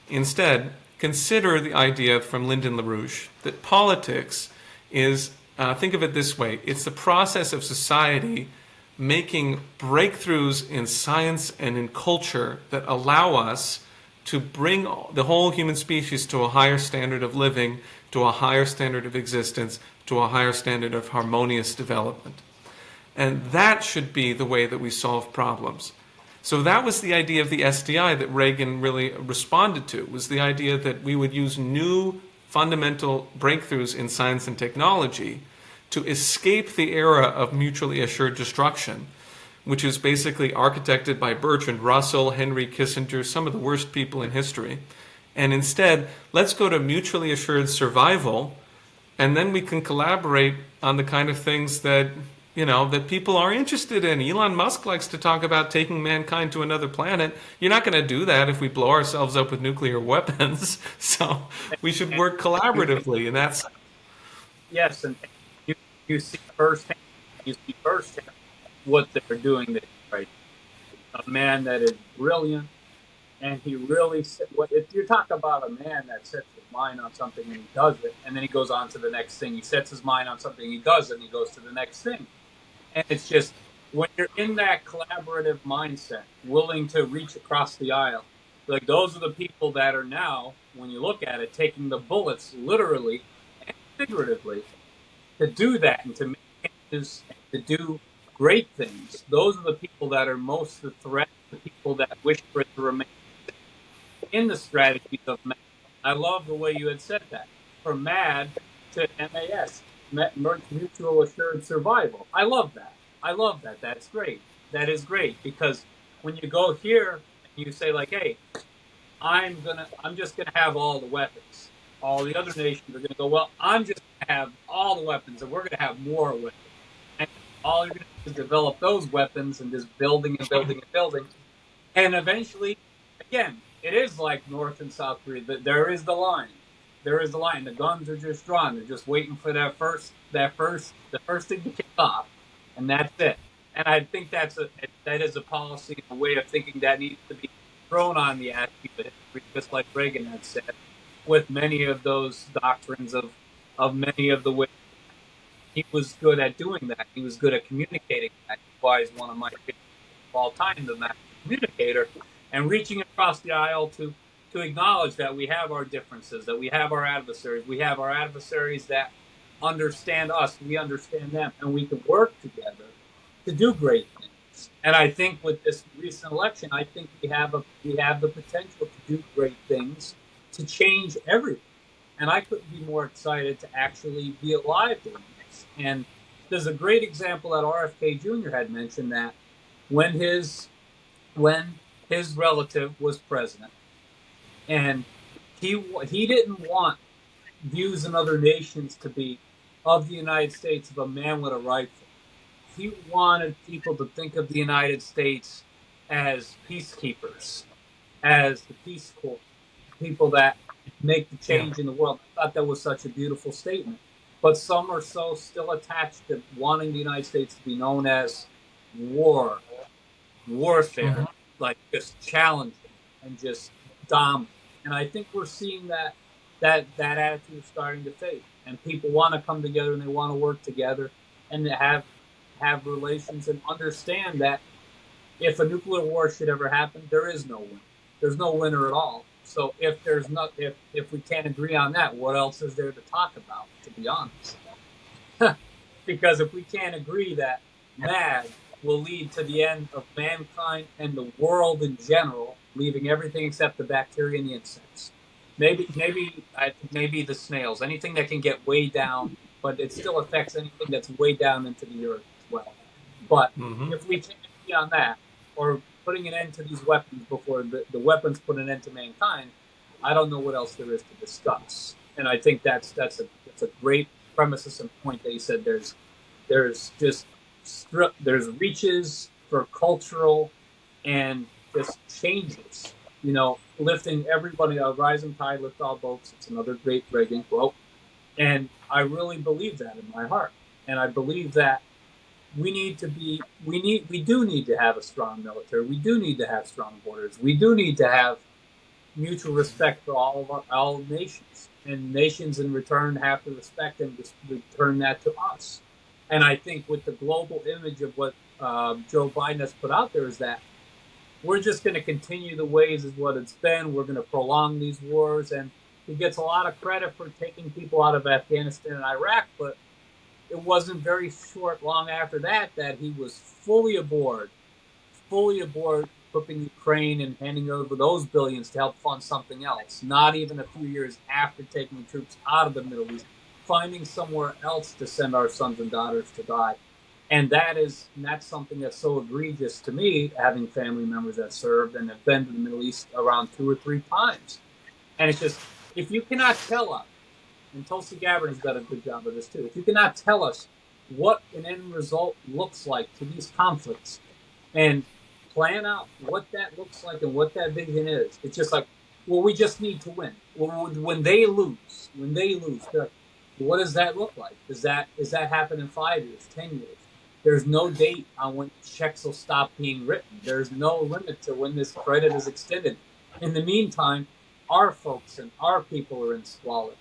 Instead, consider the idea from Lyndon LaRouche that politics is, think of it this way, it's the process of society making breakthroughs in science and in culture that allow us to bring the whole human species to a higher standard of living, to a higher standard of existence, to a higher standard of harmonious development. And that should be the way that we solve problems. So that was the idea of the SDI that Reagan really responded to, was the idea that we would use new fundamental breakthroughs in science and technology to escape the era of mutually assured destruction, which is basically architected by Bertrand Russell, Henry Kissinger, some of the worst people in history. And instead, let's go to mutually assured survival, and then we can collaborate on the kind of things that that people are interested in. Elon Musk likes to talk about taking mankind to another planet. You're not going to do that if we blow ourselves up with nuclear weapons. So we should work collaboratively, and that's Yes, and you you see firsthand, you see firsthand what they're doing there, right? A man that is brilliant, and he really what if you talk about a man that sets his mind on something and he does it, and then he goes on to the next thing. He sets his mind on something, he does it, and he goes to the next thing. And it's just when you're in that collaborative mindset, willing to reach across the aisle, like those are the people that are now, when you look at it, taking the bullets literally and figuratively to do that and to make changes and to do great things. Those are the people that are most the threat, the people that wish for it to remain in the strategies of MAD. I love the way you had said that. From MAD to MAS, Mutual Assured Survival. I love that. I love that. That's great. That is great because when you go here and you say like, "Hey, I'm just gonna have all the weapons." All the other nations are gonna go, "Well, I'm just gonna have all the weapons, and we're gonna have more weapons." And all you're gonna do is develop those weapons and just building and building and building. And eventually, again, it is like North and South Korea. There is the line. There is the line. The guns are just drawn. They're just waiting for the first thing to kick off, and that's it. And I think that is a policy, a way of thinking that needs to be thrown on the active history, just like Reagan had said, with many of those doctrines of many of the ways he was good at doing that. He was good at communicating that. Why is one of my favorites of all time, the master communicator, and reaching across the aisle to acknowledge that we have our differences, that we have our adversaries that understand us, we understand them, and we can work together to do great things. And I think with this recent election, I think we have the potential to do great things to change everything. And I couldn't be more excited to actually be alive doing this. And there's a great example that RFK Jr. had mentioned that when his when his relative was president, and he didn't want views in other nations to be of the United States of a man with a rifle. He wanted people to think of the United States as peacekeepers, as the Peace Corps, people that make the Yeah. change in the world. I thought that was such a beautiful statement. But some are so still attached to wanting the United States to be known as war, warfare, Hmm. like just challenging and just dominant. And I think we're seeing that attitude is starting to fade. And people want to come together and they want to work together and have relations and understand that if a nuclear war should ever happen, there is no winner. There's no winner at all. So if we can't agree on that, what else is there to talk about? To be honest, because if we can't agree that MAD will lead to the end of mankind and the world in general, leaving everything except the bacteria and the insects. Maybe the snails, anything that can get way down, but it still affects anything that's way down into the earth as well. But Hmm. if we can't agree on that, or putting an end to these weapons before the weapons put an end to mankind, I don't know what else there is to discuss. And I think that's a great premises and point that you said. There's just there's reaches for cultural and just changes. Lifting everybody, a rising tide lifts all boats. It's another great Reagan quote, and I really believe that in my heart. And I believe that we do need to have a strong military. We do need to have strong borders. We do need to have mutual respect for all nations, and nations in return have to respect and return that to us. And I think with the global image of what Joe Biden has put out there is that we're just going to continue the ways as what it's been. We're going to prolong these wars, and he gets a lot of credit for taking people out of Afghanistan and Iraq, but it wasn't very short long after that he was fully aboard equipping Ukraine and handing over those billions to help fund something else. Not even a few years after taking the troops out of the Middle East, finding somewhere else to send our sons and daughters to die. And that's something that's so egregious to me, having family members that served and have been to the Middle East around 2 or 3 times. And it's just, if you cannot tell us, and Tulsi Gabbard has done a good job of this too, if you cannot tell us what an end result looks like to these conflicts and plan out what that looks like and what that vision is, it's just like, well, we just need to win. Well, when they lose, they're like, What does that look like? Does that happen in 5 years, 10 years? There's no date on when checks will stop being written. There's no limit to when this credit is extended. In the meantime, our folks and our people are in squalor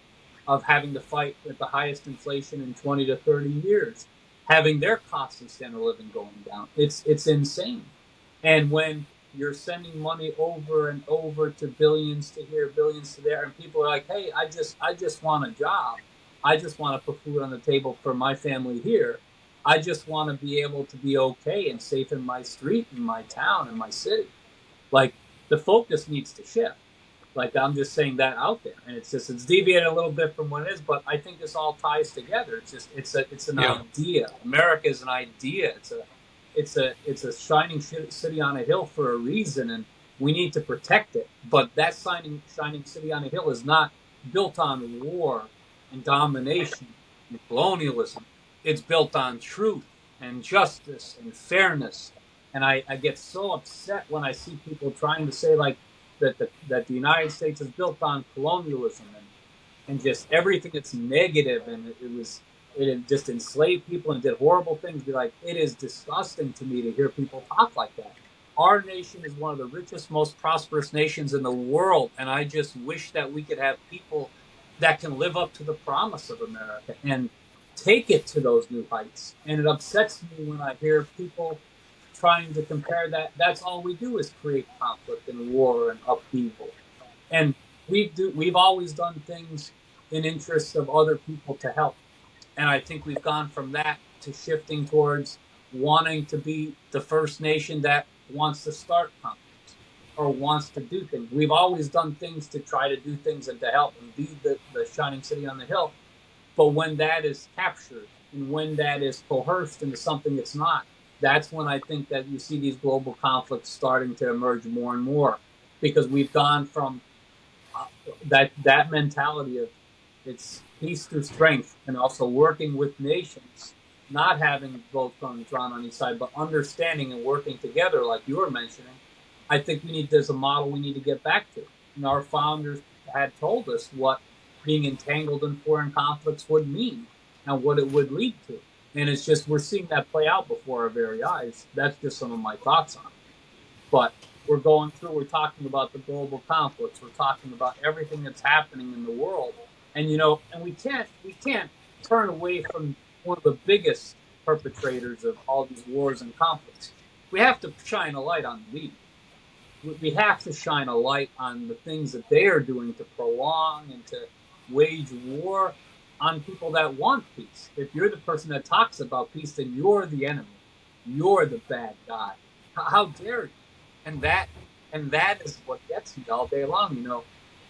of having to fight with the highest inflation in 20 to 30 years, having their costs of standard of living going down. It's insane. And when you're sending money over and over to billions to here, billions to there, and people are like, "Hey, I just want a job. I just want to put food on the table for my family here. I just want to be able to be okay and safe in my street, in my town, in my city." Like the focus needs to shift. Like I'm just saying that out there, and it's deviated a little bit from what it is, but I think this all ties together. It's an Yeah. idea. America is an idea. It's a shining city on a hill for a reason, and we need to protect it. But that shining city on a hill is not built on war and domination and colonialism. It's built on truth and justice and fairness. And I get so upset when I see people trying to say like that the United States is built on colonialism and just everything that's negative, and it just enslaved people and did horrible things. Be like, it is disgusting to me to hear people talk like that. Our nation is one of the richest, most prosperous nations in the world, and I just wish that we could have people that can live up to the promise of America and take it to those new heights. And it upsets me when I hear people trying to compare that. That's all we do is create conflict and war and upheaval. And we've always done things in interest of other people to help. And I think we've gone from that to shifting towards wanting to be the first nation that wants to start conflicts or wants to do things. We've always done things to try to do things and to help and be the shining city on the hill. But when that is captured and when that is coerced into something it's not, that's when I think that you see these global conflicts starting to emerge more and more, because we've gone from that mentality of it's peace through strength and also working with nations, not having both guns drawn on each side, but understanding and working together, like you were mentioning. I think there's a model we need to get back to. And our founders had told us what being entangled in foreign conflicts would mean and what it would lead to. And it's just we're seeing that play out before our very eyes. That's just some of my thoughts on it. But we're talking about the global conflicts. We're talking about everything that's happening in the world. And and we can't turn away from one of the biggest perpetrators of all these wars and conflicts. We have to shine a light on the we have to shine a light on the things that they are doing to prolong and to wage war on people that want peace. If you're the person that talks about peace, then you're the enemy. You're the bad guy. How dare you? And that is what gets me all day long.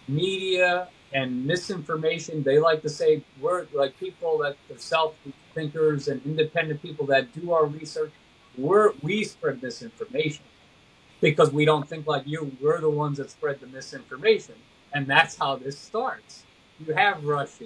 Media and misinformation. They like to say we're like people that are self thinkers and independent people that do our research. We spread misinformation because we don't think like you. We're the ones that spread the misinformation, and that's how this starts. You have Russia,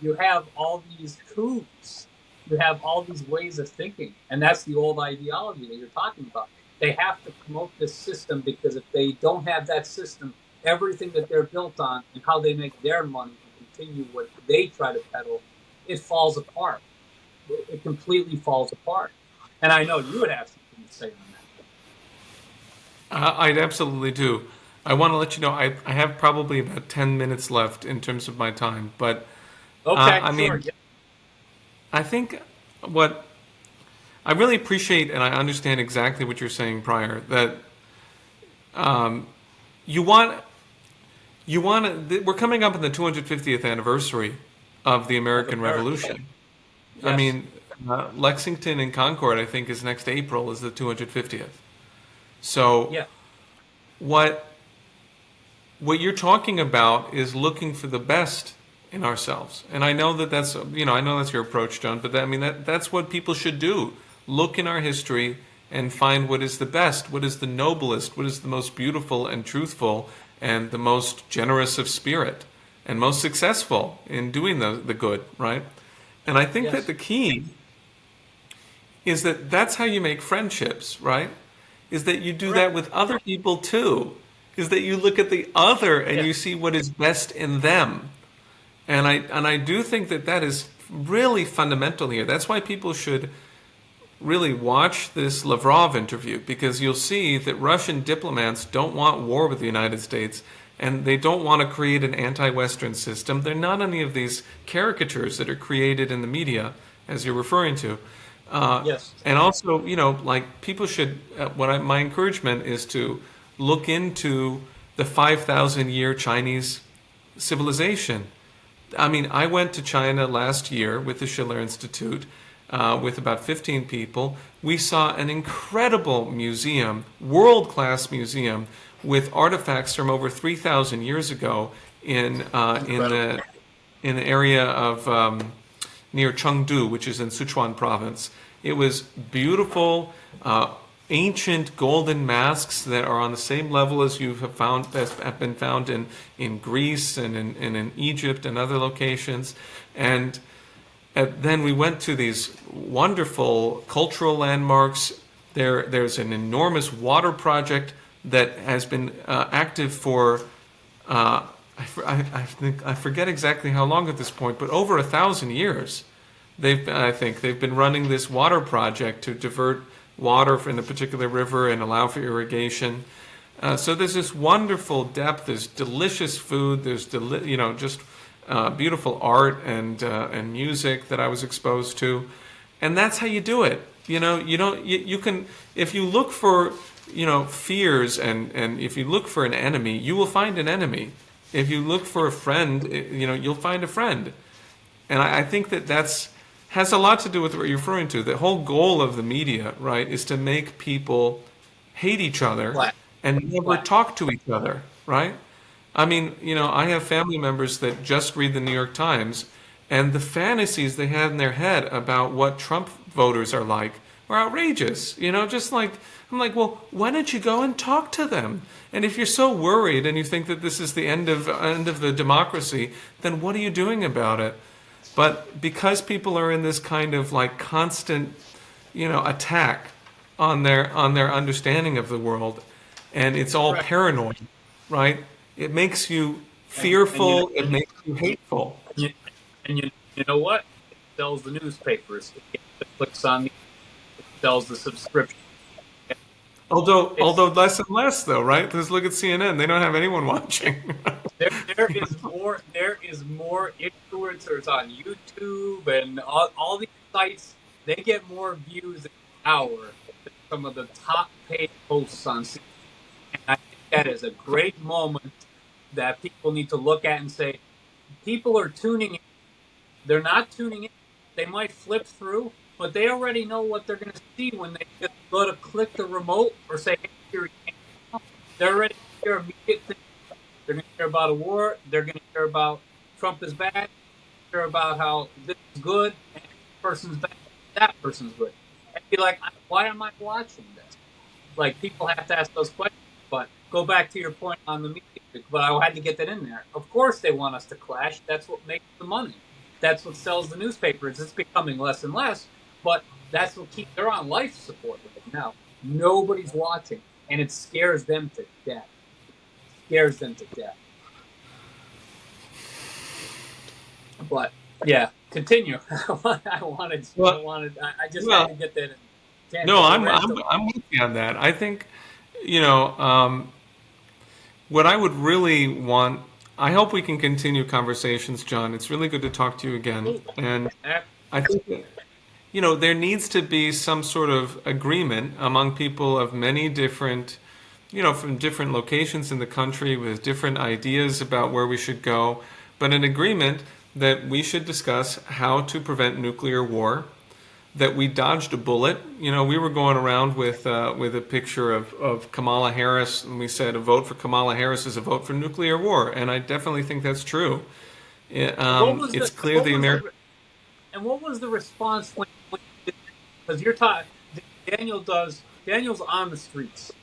you have all these coups, you have all these ways of thinking, and that's the old ideology that you're talking about. They have to promote this system because if they don't have that system, everything that they're built on and how they make their money and continue what they try to peddle, it falls apart. It completely falls apart. And I know you would have something to say on that. I'd absolutely do. I want to let you know I have probably about 10 minutes left in terms of my time, but Okay, I sure. mean, I think what I really appreciate, and I understand exactly what you're saying prior, that you want we're coming up on the 250th anniversary of the Of American America. Revolution. I Yes. mean, Lexington and Concord, I think, is next April is the 250th. So Yeah. what what you're talking about is looking for the best in ourselves. And I know that I know that's your approach, John, but that's what people should do. Look in our history and find what is the best, what is the noblest, what is the most beautiful and truthful and the most generous of spirit and most successful in doing the good, right? And I think that Yes. the key is that that's how you make friendships, right? Is that you do that Correct. with other people too. Is that you look at the other and Yeah. you see what is best in them. And I do think that that is really fundamental here. That's why people should really watch this Lavrov interview, because you'll see that Russian diplomats don't want war with the United States, and they don't want to create an anti-Western system. They're not any of these caricatures that are created in the media, as you're referring to. Yes. And also, like people should. My encouragement is to look into the 5,000-year Chinese civilization. I mean, I went to China last year with the Schiller Institute with about 15 people. We saw an incredible museum, world-class museum, with artifacts from over 3,000 years ago in the area of near Chengdu, which is in Sichuan province. It was beautiful, ancient golden masks that are on the same level as you have found have been found in Greece and in Egypt and other locations. And then we went to these wonderful cultural landmarks. There's an enormous water project that has been active for I forget exactly how long at this point, but over 1,000 years. I think they've been running this water project to divert water from a particular river and allow for irrigation. So there's this wonderful depth. There's delicious food. There's just beautiful art and music that I was exposed to, and that's how you do it. You can, if you look for fears and if you look for an enemy, you will find an enemy. If you look for a friend, you'll find a friend. And I think that has a lot to do with what you're referring to. The whole goal of the media, right, is to make people hate each other and never talk to each other, right? I mean, I have family members that just read the New York Times, and the fantasies they have in their head about what Trump voters are like are outrageous. Just like, I'm like, well, why don't you go and talk to them? And if you're so worried and you think that this is the end of the democracy, then what are you doing about it? But because people are in this kind of like constant, attack on their understanding of the world, and it's all paranoid, right? It makes you fearful. It makes you hateful. And you know what? It sells the newspapers. It gets the clicks on. It sells the subscription. Although less and less, though, right? Let's look at CNN. They don't have anyone watching. There is more influencers on YouTube and all these sites. They get more views an hour than some of the top paid hosts on CNN. And I think that is a great moment that people need to look at and say, people are tuning in. They're not tuning in. They might flip through, but they already know what they're going to see when they just go to click the remote or say, hey, here you go. They're already going to hear immediate things. They're going to hear about a war. They're going to hear about Trump is bad. Hear about how this is good and this person's bad, that person's good. And be like, why am I watching this? Like, people have to ask those questions. But go back to your point on the media. But I had to get that in there. Of course they want us to clash. That's what makes the money. That's what sells the newspapers. It's becoming less and less. But that's what they're on life support right now. Nobody's watching. And it scares them to death. Scares them to death. But yeah, continue. I just had to get that in. No, I'm with you on that. I think, what I would really want, I hope we can continue conversations, John. It's really good to talk to you again. And I think that, there needs to be some sort of agreement among people of many different, from different locations in the country with different ideas about where we should go, but an agreement that we should discuss how to prevent nuclear war, that we dodged a bullet. We were going around with a picture of Kamala Harris, and we said a vote for Kamala Harris is a vote for nuclear war, and I definitely think that's true. It's clear the American. And what was the response when because you're talking, Daniel's on the streets.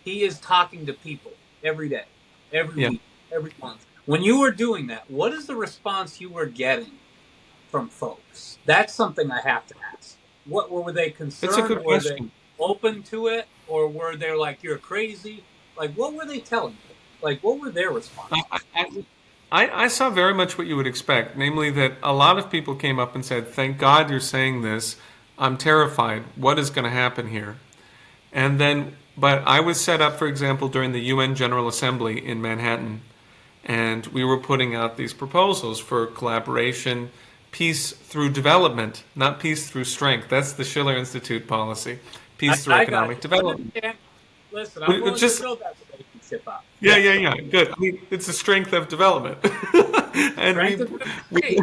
He is talking to people every day, every week, every month. When you were doing that, what is the response you were getting from folks? That's something I have to ask. What were they concerned? It's a good question. Were they open to it, or were they like, you're crazy? Like, what were they telling you? Like, what were their responses? I saw very much what you would expect, namely that a lot of people came up and said, "Thank God you're saying this. I'm terrified. What is going to happen here?" And then, but I was set up, for example, during the UN General Assembly in Manhattan, and we were putting out these proposals for collaboration, peace through development, not peace through strength. That's the Schiller Institute policy. Peace through I got economic you. development. Listen, I'm willing to Just build that relationship up. yeah, Yeah. yeah, yeah. Good. I mean, it's the strength of development, and Strength of we, hey.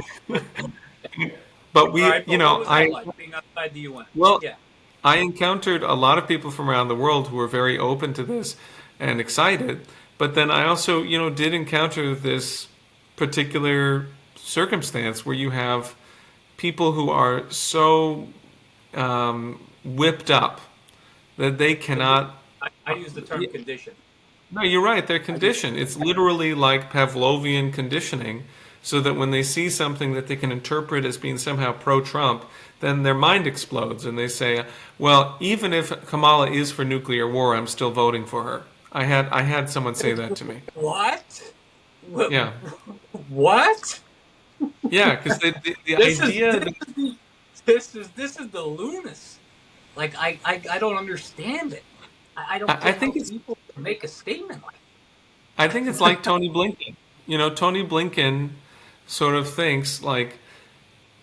but All we, right, but what was that like being outside the UN? well, Yeah. I encountered a lot of people from around the world who were very open to this and excited. But then I also, did encounter this particular circumstance where you have people who are so whipped up that they Condition. cannot. I use the term condition. No, you're right. They're I just conditioned. It's literally like Pavlovian conditioning, so that when they see something that they can interpret as being somehow pro-Trump, then their mind explodes and they say, "Well, even if Kamala is for nuclear war, I'm still voting for her." I had someone say that to me. what? What? Yeah, What? yeah, because the This is idea this that is the this is the lunacy. Like I don't understand it. I don't I get how think it's people can make a statement like I think it's like Tony Blinken. Tony Blinken sort of thinks like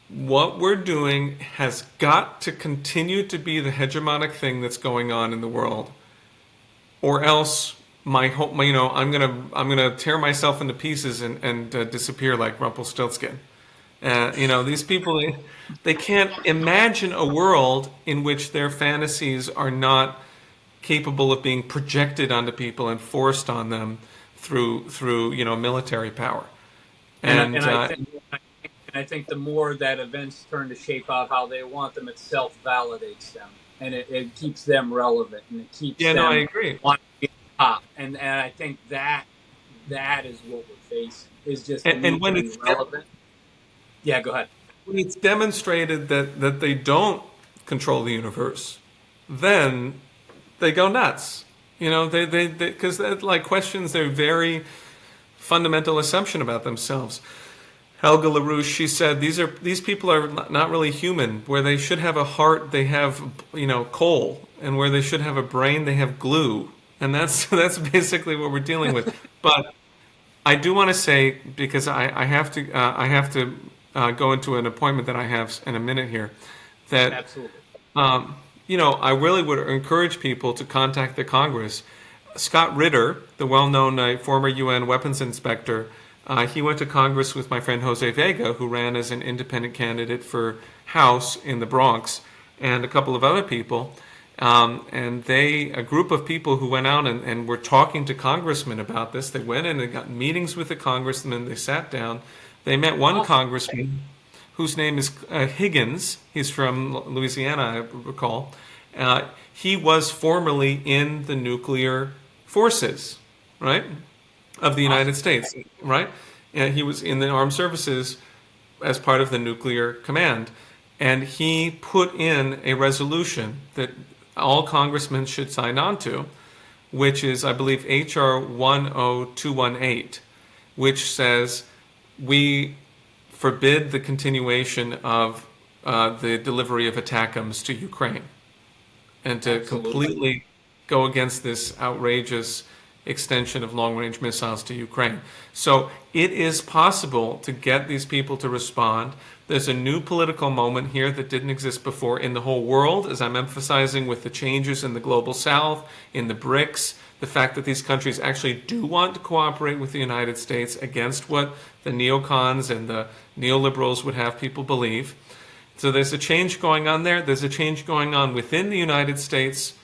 what we're doing has got to continue to be the hegemonic thing that's going on in the world, or else my hope, I'm gonna tear myself into pieces and disappear like Rumpelstiltskin. These people they can't imagine a world in which their fantasies are not capable of being projected onto people and forced on them through military power. and And I think the more that events turn to shape out how they want them, it self validates them, and it keeps them relevant, and it keeps yeah, no, I them agree. on top. And I think that is what we're facing is just the And need to be relevant. Yeah, go ahead. when it's demonstrated that they don't control the universe, then they go nuts. They because that like questions their very fundamental assumption about themselves. Helga LaRouche, she said, these people are not really human. Where they should have a heart, they have coal, and where they should have a brain, they have glue, and that's that's basically what we're dealing with. But I do want to say, because I have to go into an appointment that I have in a minute here, that Absolutely. I really would encourage people to contact the Congress. Scott Ritter, the well-known former UN weapons inspector, he went to Congress with my friend Jose Vega, who ran as an independent candidate for House in the Bronx, and a couple of other people. And a group of people who went out and were talking to congressmen about this. They went in and got meetings with the congressmen. They sat down. They met one congressman whose name is Higgins. He's from Louisiana, I recall. He was formerly in the nuclear forces, right, of the United States, right? And he was in the armed services as part of the nuclear command. And he put in a resolution that all congressmen should sign on to, which is, I believe, H.R. 10218, which says we forbid the continuation of the delivery of ATACMS to Ukraine, and to completely go against this outrageous extension of long-range missiles to Ukraine. So it is possible to get these people to respond. There's a new political moment here that didn't exist before in the whole world, as I'm emphasizing with the changes in the global south, in the BRICS, the fact that these countries actually do want to cooperate with the United States against what the neocons and the neoliberals would have people believe. So there's a change going on there. There's a change going on within the United States.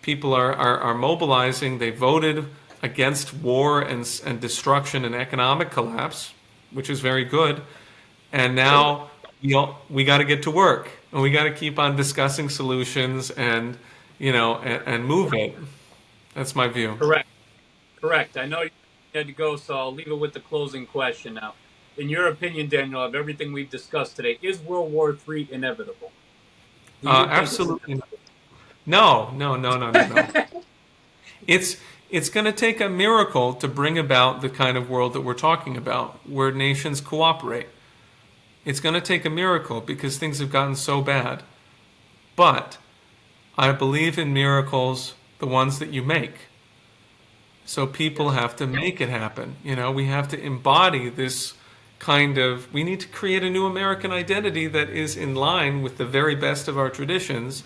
People are mobilizing. They voted against war and destruction and economic collapse, which is very good. And now we got to get to work, and we got to keep on discussing solutions and move it. That's my view. Correct. I know you had to go, so I'll leave it with the closing question now. In your opinion, Daniel, of everything we've discussed today, is World War III inevitable? Absolutely. No. It's It's going to take a miracle to bring about the kind of world that we're talking about, where nations cooperate. It's going to take a miracle because things have gotten so bad. But I believe in miracles, the ones that you make. So people Yes. have to make it happen. We have to embody this we need to create a new American identity that is in line with the very best of our traditions,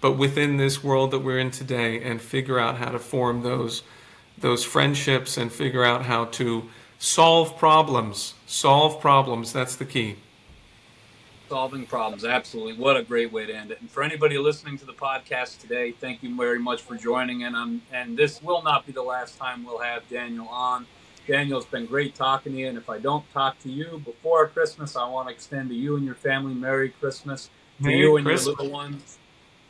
but within this world that we're in today, and figure out how to form those friendships and figure out how to solve problems. Solve problems, that's the key. Solving problems, absolutely. What a great way to end it. And for anybody listening to the podcast today, thank you very much for joining in. And this will not be the last time we'll have Daniel on. Daniel, it's been great talking to you. And if I don't talk to you before Christmas, I want to extend to you and your family Merry Christmas. To Merry you and your Christmas. little ones,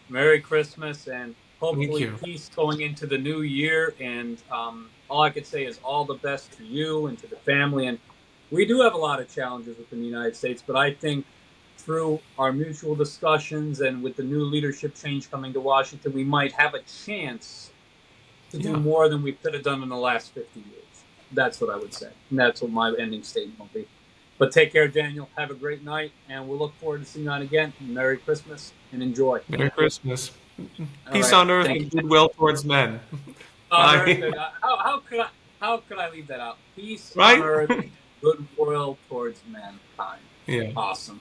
Merry Christmas. And Thank hopefully you. peace going into the new year. And all I could say is all the best to you and to the family. And we do have a lot of challenges within the United States, but I think through our mutual discussions and with the new leadership change coming to Washington, we might have a chance to do Yeah. more than we could have done in the last 50 years. That's what I would say. And that's what my ending statement will be. But take care, Daniel. Have a great night, and we'll look forward to seeing you on again. Merry Christmas and enjoy. Merry Christmas. All Peace right. on earth Thank and you. goodwill towards men. Oh, very good. Bye. How could I leave that out? Peace on Right? earth, goodwill towards mankind. Yeah. Awesome.